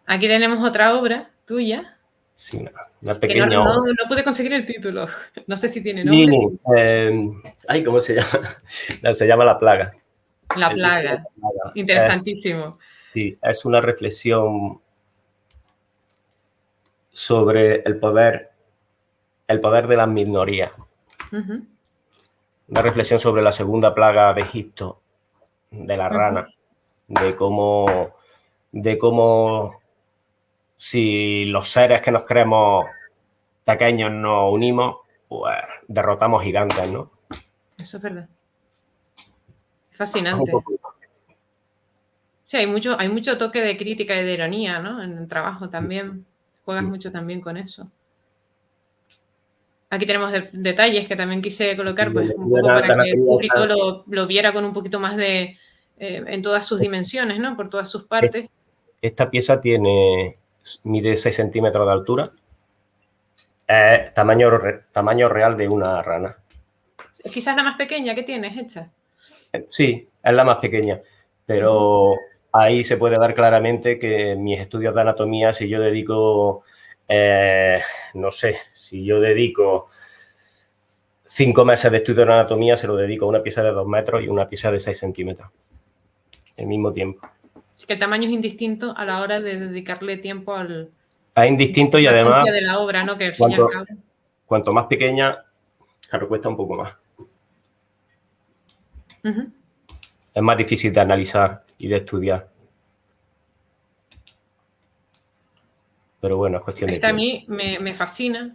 Aquí tenemos otra obra tuya. Sí, una pequeña obra. No pude conseguir el título. No sé si tiene nombre. Sí, ¿cómo se llama? Se llama La Plaga. La Plaga. Interesantísimo. Sí, es una reflexión sobre el poder de las minorías. Una reflexión sobre la segunda plaga de Egipto, de la rana, de cómo si los seres que nos creemos pequeños nos unimos, pues derrotamos gigantes, ¿no? Eso es verdad. Fascinante. Sí, hay mucho toque de crítica y de ironía, ¿no? En el trabajo también. Juegas mucho también con eso. Aquí tenemos detalles que también quise colocar, pues un poco para que el público lo viera con un poquito más de... en todas sus dimensiones, ¿no? Por todas sus partes. Esta pieza mide 6 centímetros de altura. Tamaño real de una rana. Quizás la más pequeña que tienes hecha. Sí, es la más pequeña, pero ahí se puede dar claramente que mis estudios de anatomía, si yo dedico, no sé, si yo dedico 5 meses de estudio de anatomía, se lo dedico a una pieza de 2 metros y una pieza de 6 centímetros, al mismo tiempo. Así que el tamaño es indistinto a la hora de dedicarle tiempo al... Es indistinto y además... de la obra, ¿no? Que al fin y al cabo... Cuanto más pequeña, claro, cuesta un poco más. Es más difícil de analizar y de estudiar. Pero bueno, es cuestión de tiempo. A mí me fascina.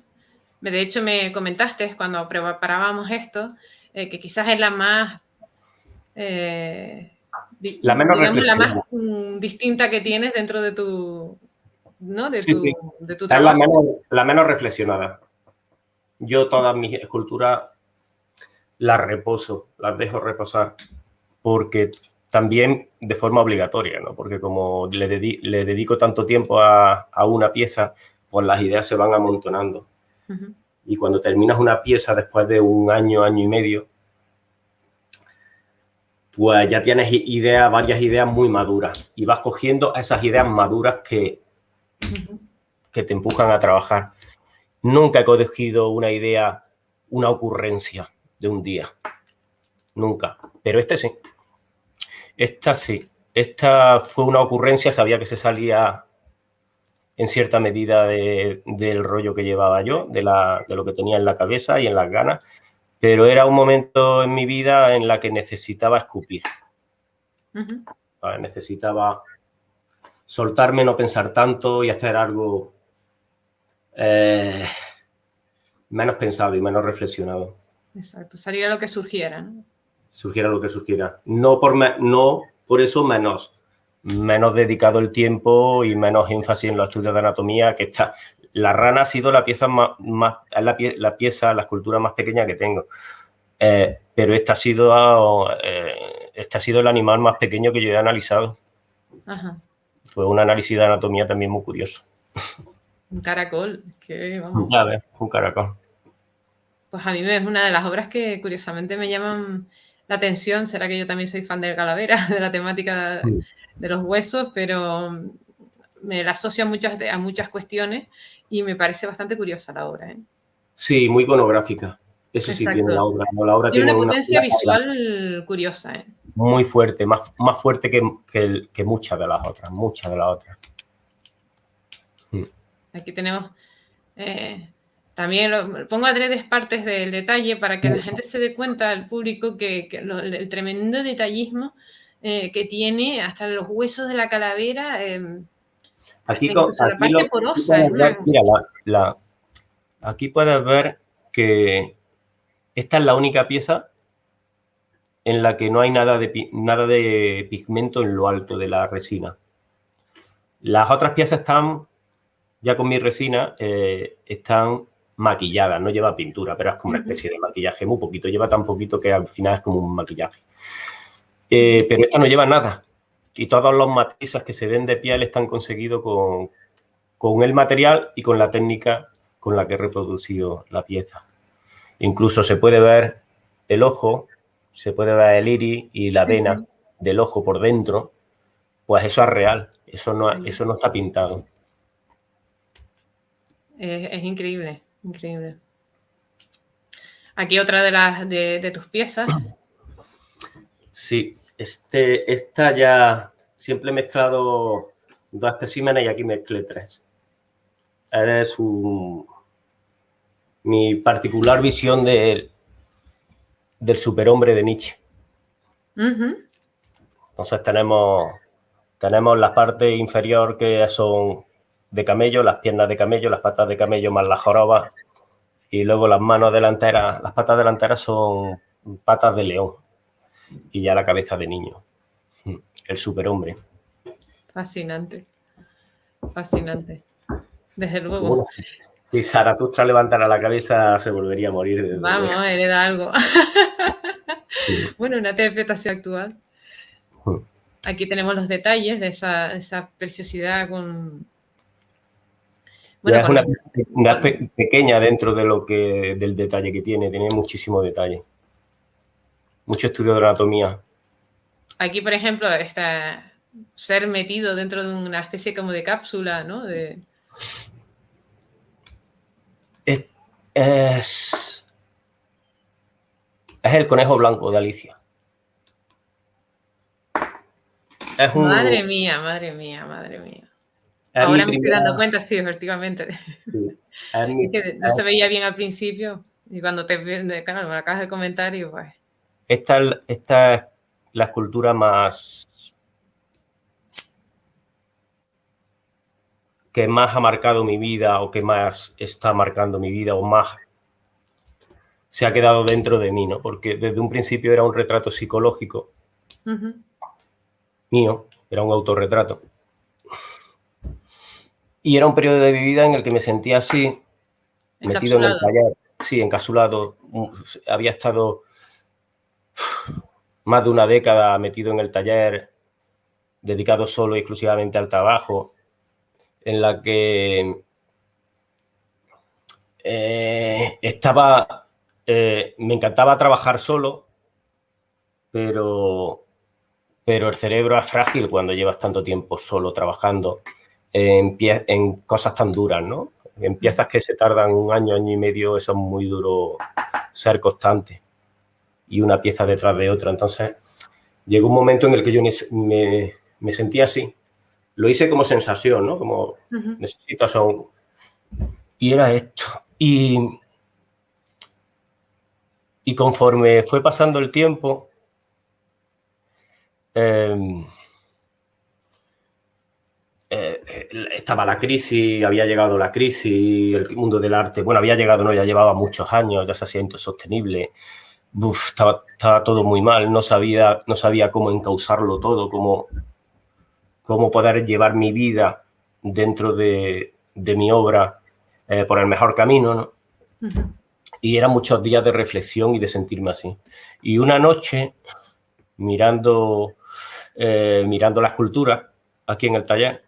De hecho, me comentaste cuando preparábamos esto, que quizás es la más... la menos reflexiva. La más distinta que tienes dentro de tu... ¿no? De tu trabajo. Es la menos reflexionada. Yo todas mis esculturas las reposo, las dejo reposar, porque también de forma obligatoria, ¿no? Porque como le dedico tanto tiempo a una pieza, pues las ideas se van amontonando. Y cuando terminas una pieza después de un año, año y medio, pues ya tienes varias ideas muy maduras y vas cogiendo esas ideas maduras que te empujan a trabajar. Nunca he cogido una idea, una ocurrencia de un día. Nunca. Pero sí. Esta sí. Esta fue una ocurrencia, sabía que se salía en cierta medida del rollo que llevaba yo, de lo que tenía en la cabeza y en las ganas, pero era un momento en mi vida en la que necesitaba escupir. Necesitaba soltarme, no pensar tanto y hacer algo menos pensado y menos reflexionado. Exacto, salir a lo que surgiera, ¿no? Surgiera lo que surgiera. No por eso menos dedicado el tiempo y menos énfasis en los estudios de anatomía, que está. La rana ha sido la pieza la escultura más pequeña que tengo. Pero este ha sido el animal más pequeño que yo he analizado. Fue un análisis de anatomía también muy curioso. Un caracol, que vamos. Ya ves, un caracol. Pues a mí es una de las obras que curiosamente me llaman la atención. Será que yo también soy fan del calavera, de la temática de los huesos, pero me la asocio a muchas cuestiones y me parece bastante curiosa la obra, ¿eh? Sí, muy iconográfica. Eso sí tiene la obra. ¿No? La obra tiene una potencia visual curiosa, ¿eh? Muy fuerte, más fuerte que muchas de las otras, Aquí tenemos... también pongo adredes partes del detalle para que la gente se dé cuenta, al público, que el tremendo detallismo que tiene hasta los huesos de la calavera. Aquí la parte porosa. Mira, aquí puedes ver que esta es la única pieza en la que no hay nada de pigmento en lo alto de la resina. Las otras piezas están, ya con mi resina, están maquilladas, no lleva pintura, pero es como una especie de maquillaje muy poquito, lleva tan poquito que al final es como un maquillaje. Pero esta no lleva nada y todos los matices que se ven de piel están conseguidos con el material y con la técnica con la que he reproducido la pieza. Incluso se puede ver el ojo, se puede ver el iris y la vena del ojo por dentro, pues eso es real, eso no está pintado. Es increíble, increíble. Aquí otra de tus piezas. Sí, esta ya siempre he mezclado 2 especímenes y aquí mezclé 3. Es mi particular visión del superhombre de Nietzsche. Entonces tenemos la parte inferior que son de camello, las piernas de camello, las patas de camello más las jorobas y luego las manos delanteras, las patas delanteras son patas de león y ya la cabeza de niño. El superhombre. Fascinante. Fascinante. Desde luego. Bueno, si Zaratustra levantara la cabeza se volvería a morir. Vamos, hereda algo. Sí. Bueno, una interpretación actual. Aquí tenemos los detalles de esa preciosidad con... Bueno, es una pequeña dentro de del detalle que tiene muchísimo detalle. Mucho estudio de anatomía. Aquí, por ejemplo, está ser metido dentro de una especie como de cápsula, ¿no? Es el conejo blanco de Alicia. Madre mía, madre mía, madre mía. Ahora me estoy dando cuenta, sí, efectivamente. Sí. Es que no se veía bien al principio y cuando claro, me lo acabas de comentar y pues... Esta es la escultura que más ha marcado mi vida o que más está marcando mi vida o más se ha quedado dentro de mí, ¿no? Porque desde un principio era un retrato psicológico mío, era un autorretrato. Y era un periodo de mi vida en el que me sentía así, metido en el taller, sí, encapsulado. Había estado más de una década metido en el taller, dedicado solo y exclusivamente al trabajo, en la que me encantaba trabajar solo, pero el cerebro es frágil cuando llevas tanto tiempo solo trabajando en cosas tan duras, ¿no? En piezas que se tardan 1 año, 1 año y medio, eso es muy duro ser constante. Y una pieza detrás de otra. Entonces, llegó un momento en el que yo me sentía así. Lo hice como sensación, ¿no? Como necesito eso. Y era esto. Y conforme fue pasando el tiempo, estaba la crisis, había llegado la crisis, el mundo del arte, bueno, había llegado, no, ya llevaba muchos años, ya se hacía insostenible, estaba todo muy mal, no sabía cómo encauzarlo todo, cómo poder llevar mi vida dentro de mi obra por el mejor camino, ¿no? Y eran muchos días de reflexión y de sentirme así. Y una noche, mirando la escultura aquí en el taller,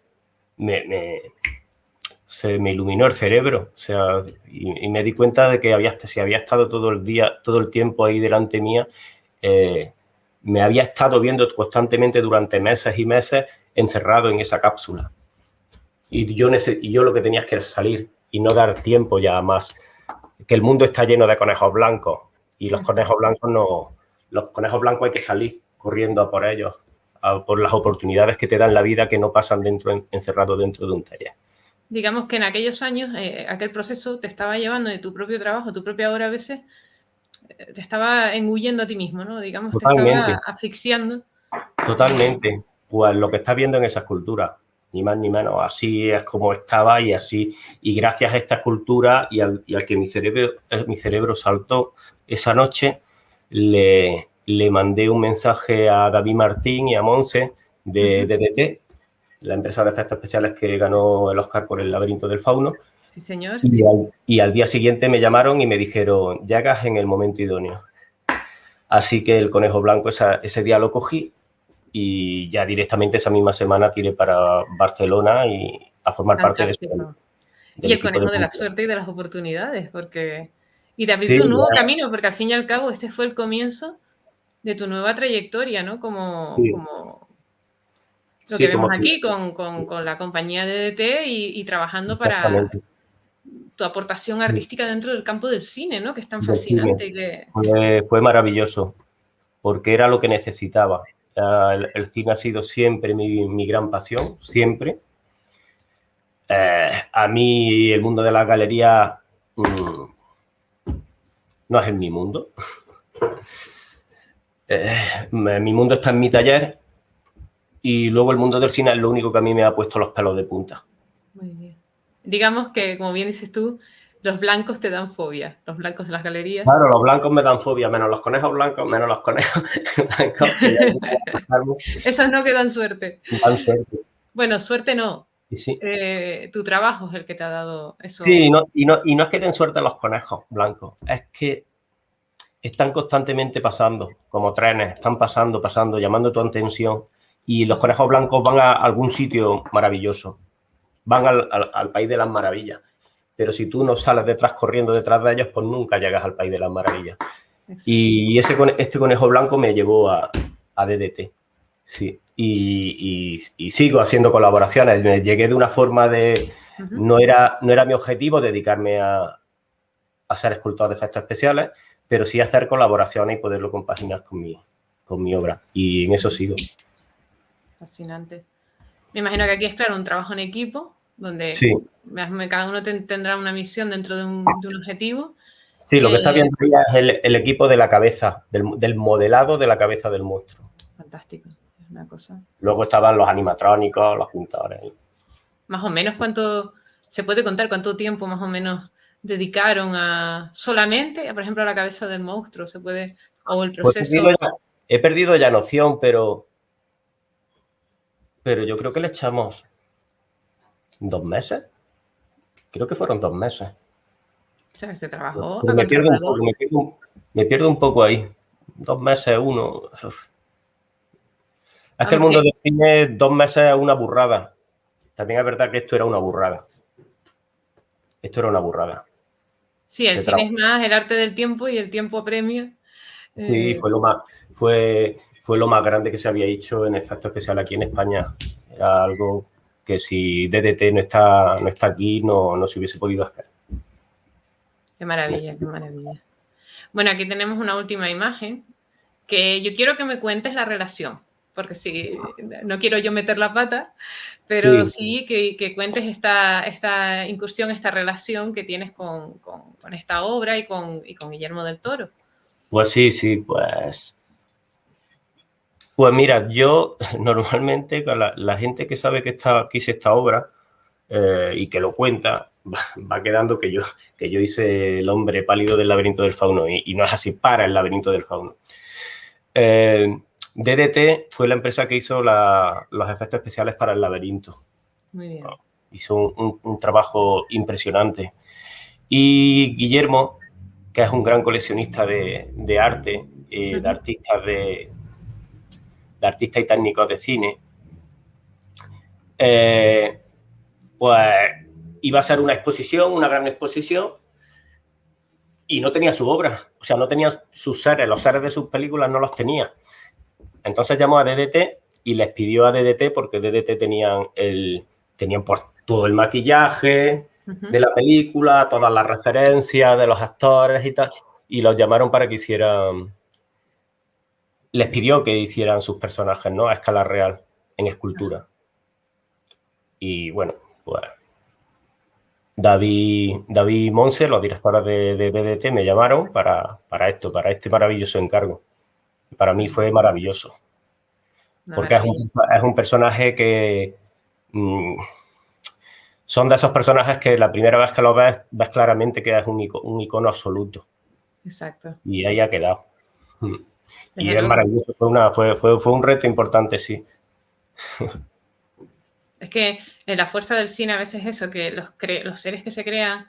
se me iluminó el cerebro, o sea, y me di cuenta de que si había estado todo el tiempo ahí delante mía, me había estado viendo constantemente durante meses y meses encerrado en esa cápsula. Y yo lo que tenía es que salir y no dar tiempo ya más. Que el mundo está lleno de conejos blancos y los conejos blancos hay que salir corriendo a por ellos, por las oportunidades que te dan la vida que no pasan encerrado dentro de un taller. Digamos que en aquellos años, aquel proceso te estaba llevando de tu propio trabajo, tu propia obra a veces, te estaba engullendo a ti mismo, ¿no? Digamos, totalmente. Te estaba asfixiando. Totalmente. Pues lo que estás viendo en esa escultura, ni más ni menos, así es como estaba y así. Y gracias a esta escultura y al que mi cerebro saltó esa noche, le le mandé un mensaje a David Martín y a Monse de DDT, la empresa de efectos especiales que ganó el Oscar por El laberinto del fauno. Sí, señor. Y, sí. al día siguiente me llamaron y me dijeron, llegas en el momento idóneo. Así que el conejo blanco ese día lo cogí y ya directamente esa misma semana tiré para Barcelona y a formar parte del Y el equipo conejo de la punto. suerte y de las oportunidades, porque... Y te Sí, abriste un nuevo camino, porque al fin y al cabo este fue el comienzo de tu nueva trayectoria, ¿no? Como lo que vemos aquí con la compañía DDT y trabajando para tu aportación artística dentro del campo del cine, ¿no? Que es tan fascinante. Fue maravilloso, porque era lo que necesitaba. El cine ha sido siempre mi gran pasión, siempre. A mí el mundo de la galería no es mi mundo. Mi mundo está en mi taller y luego el mundo del cine es lo único que a mí me ha puesto los pelos de punta. Muy bien. Digamos que, como bien dices tú, los blancos te dan fobia, los blancos de las galerías. Claro, los blancos me dan fobia, menos los conejos blancos, menos los conejos blancos. Que esos no que dan suerte. Dan suerte. Bueno, suerte no. Sí. Tu trabajo es el que te ha dado eso. Sí, y no es que den suerte los conejos blancos, es que están constantemente pasando, como trenes, están pasando, llamando tu atención. Y los conejos blancos van a algún sitio maravilloso, van al país de las maravillas. Pero si tú no sales corriendo detrás de ellos, pues nunca llegas al país de las maravillas. Exacto. Y este conejo blanco me llevó a DDT. Sí. Y sigo haciendo colaboraciones. Me llegué de una forma de... No era mi objetivo dedicarme a ser escultor de efectos especiales, pero sí hacer colaboraciones y poderlo compaginar con mi obra. Y en eso sigo. Fascinante. Me imagino que aquí es, claro, un trabajo en equipo, donde cada uno tendrá una misión dentro de un objetivo. Sí, lo que está viendo ya es el equipo de la cabeza, del modelado de la cabeza del monstruo. Fantástico, es una cosa. Luego estaban los animatrónicos, los pintores. Más o menos, ¿cuánto se puede contar? ¿Cuánto tiempo más o menos dedicaron solamente, por ejemplo, a la cabeza del monstruo? ¿Se puede? O el proceso... Pues he perdido ya noción, pero yo creo que le echamos 2 meses. Creo que fueron 2 meses. O sea, se trabajó. Me pierdo un poco ahí. 2 meses, 1. Es que el mundo del cine, 2 meses es una burrada. También es verdad que esto era una burrada. Sí, el cine es más el arte del tiempo y el tiempo apremia. Sí, fue lo más grande que se había hecho en efecto especial aquí en España. Era algo que si DDT no está aquí, no se hubiese podido hacer. Qué maravilla, qué maravilla. Bueno, aquí tenemos una última imagen que yo quiero que me cuentes la relación, porque sí, no quiero yo meter la pata, pero sí que cuentes esta incursión, esta relación que tienes con esta obra y con Guillermo del Toro. Pues sí, pues mira, yo normalmente la gente que sabe que hice esta obra y que lo cuenta, va quedando que yo hice El hombre pálido del laberinto del fauno y no es así para El laberinto del fauno. DDT fue la empresa que hizo los efectos especiales para El laberinto. Muy bien. Hizo un trabajo impresionante. Y Guillermo, que es un gran coleccionista de arte, de artistas y técnicos de cine, pues iba a ser una gran exposición, y no tenía su obra, o sea, no tenía sus seres, los seres de sus películas no los tenía. Entonces llamó a DDT y les pidió a DDT, porque DDT tenían pues, todo el maquillaje de la película, todas las referencias de los actores y tal, y los llamaron para que les pidió que hicieran sus personajes, ¿no? A escala real, en escultura. Y bueno, pues David y Monse, los directores de DDT, me llamaron para este maravilloso encargo. Para mí fue maravilloso. Porque es un personaje que... son de esos personajes que la primera vez que lo ves claramente que es un icono absoluto. Exacto. Y ahí ha quedado. Y es maravilloso, fue un reto importante, sí. Es que la fuerza del cine a veces es eso, que los seres que se crean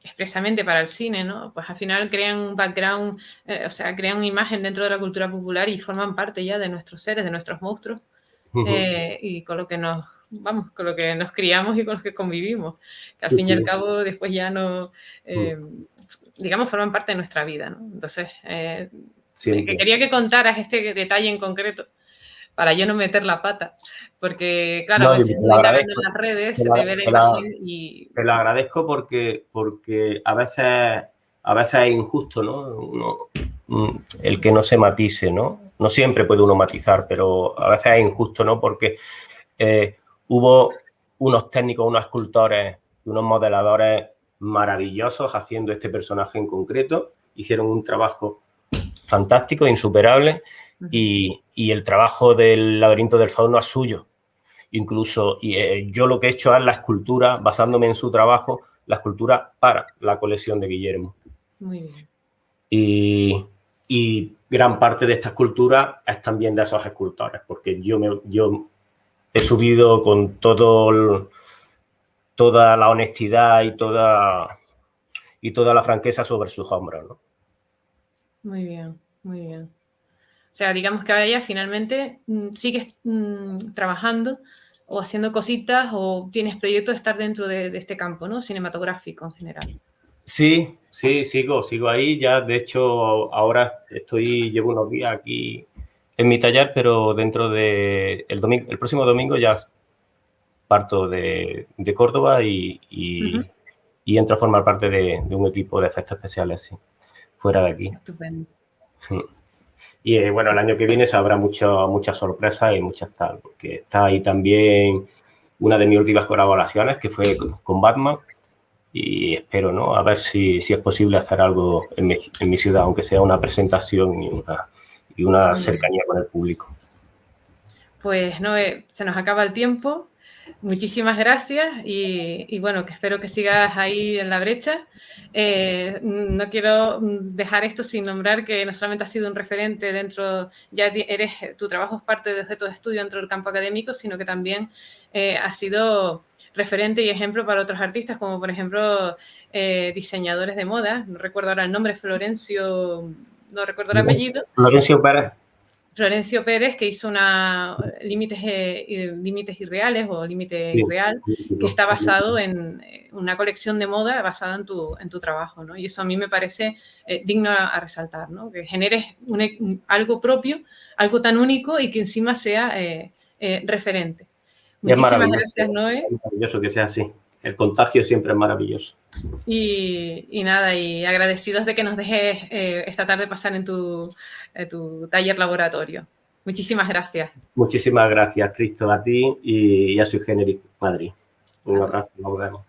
expresamente para el cine, ¿no? Pues al final crean un background, o sea, crean una imagen dentro de la cultura popular y forman parte ya de nuestros seres, de nuestros monstruos, y con lo que con lo que nos criamos y con los que convivimos, que al fin y al cabo después ya no, digamos, forman parte de nuestra vida, ¿no? Entonces, quería que contaras este detalle en concreto, para yo no meter la pata, porque claro, a veces no indagando en las redes se te ve la imagen y... Te lo agradezco porque a veces es injusto, ¿no? El que no se matice, ¿no? No siempre puede uno matizar, pero a veces es injusto, ¿no? Porque hubo unos técnicos, unos escultores, unos modeladores maravillosos haciendo este personaje en concreto, hicieron un trabajo fantástico, insuperable, y el trabajo del laberinto del fauno es suyo. Incluso yo lo que he hecho es la escultura, basándome en su trabajo, la escultura para la colección de Guillermo. Muy bien. Y gran parte de esta escultura es también de esos escultores, porque yo he subido con toda la honestidad y toda la franqueza sobre sus hombros, ¿no? Muy bien, muy bien. O sea, digamos que ahora ya finalmente sigues trabajando o haciendo cositas o tienes proyecto de estar dentro de este campo, ¿no? Cinematográfico en general. Sí, sigo ahí. Ya, de hecho, ahora llevo unos días aquí en mi taller, pero dentro de el próximo domingo ya parto de Córdoba y entro a formar parte de un equipo de efectos especiales, sí, fuera de aquí. Estupendo. Y bueno, el año que viene habrá muchas sorpresas y muchas tal, porque está ahí también una de mis últimas colaboraciones, que fue con Batman, y espero, ¿no? A ver si es posible hacer algo en mi ciudad, aunque sea una presentación y una cercanía con el público. Pues no, se nos acaba el tiempo. Muchísimas gracias y bueno, que espero que sigas ahí en la brecha. No quiero dejar esto sin nombrar que no solamente has sido un referente dentro, tu trabajo es parte de objeto de estudio dentro del campo académico, sino que también has sido referente y ejemplo para otros artistas, como por ejemplo diseñadores de moda. No recuerdo ahora el nombre, no recuerdo el apellido. Florencio Pérez, que hizo límites irreales o límite irreal, que está basado en una colección de moda basada en tu trabajo, ¿no? Y eso a mí me parece digno a resaltar, ¿no? Que generes algo propio, algo tan único y que encima sea referente. Muchísimas gracias, Noé. Es maravilloso que sea así. El contagio siempre es maravilloso. Y nada, y agradecidos de que nos dejes esta tarde pasar en tu taller laboratorio. Muchísimas gracias. Muchísimas gracias, Cristo, a ti y a Sui Generis Madrid. Un abrazo, nos vemos.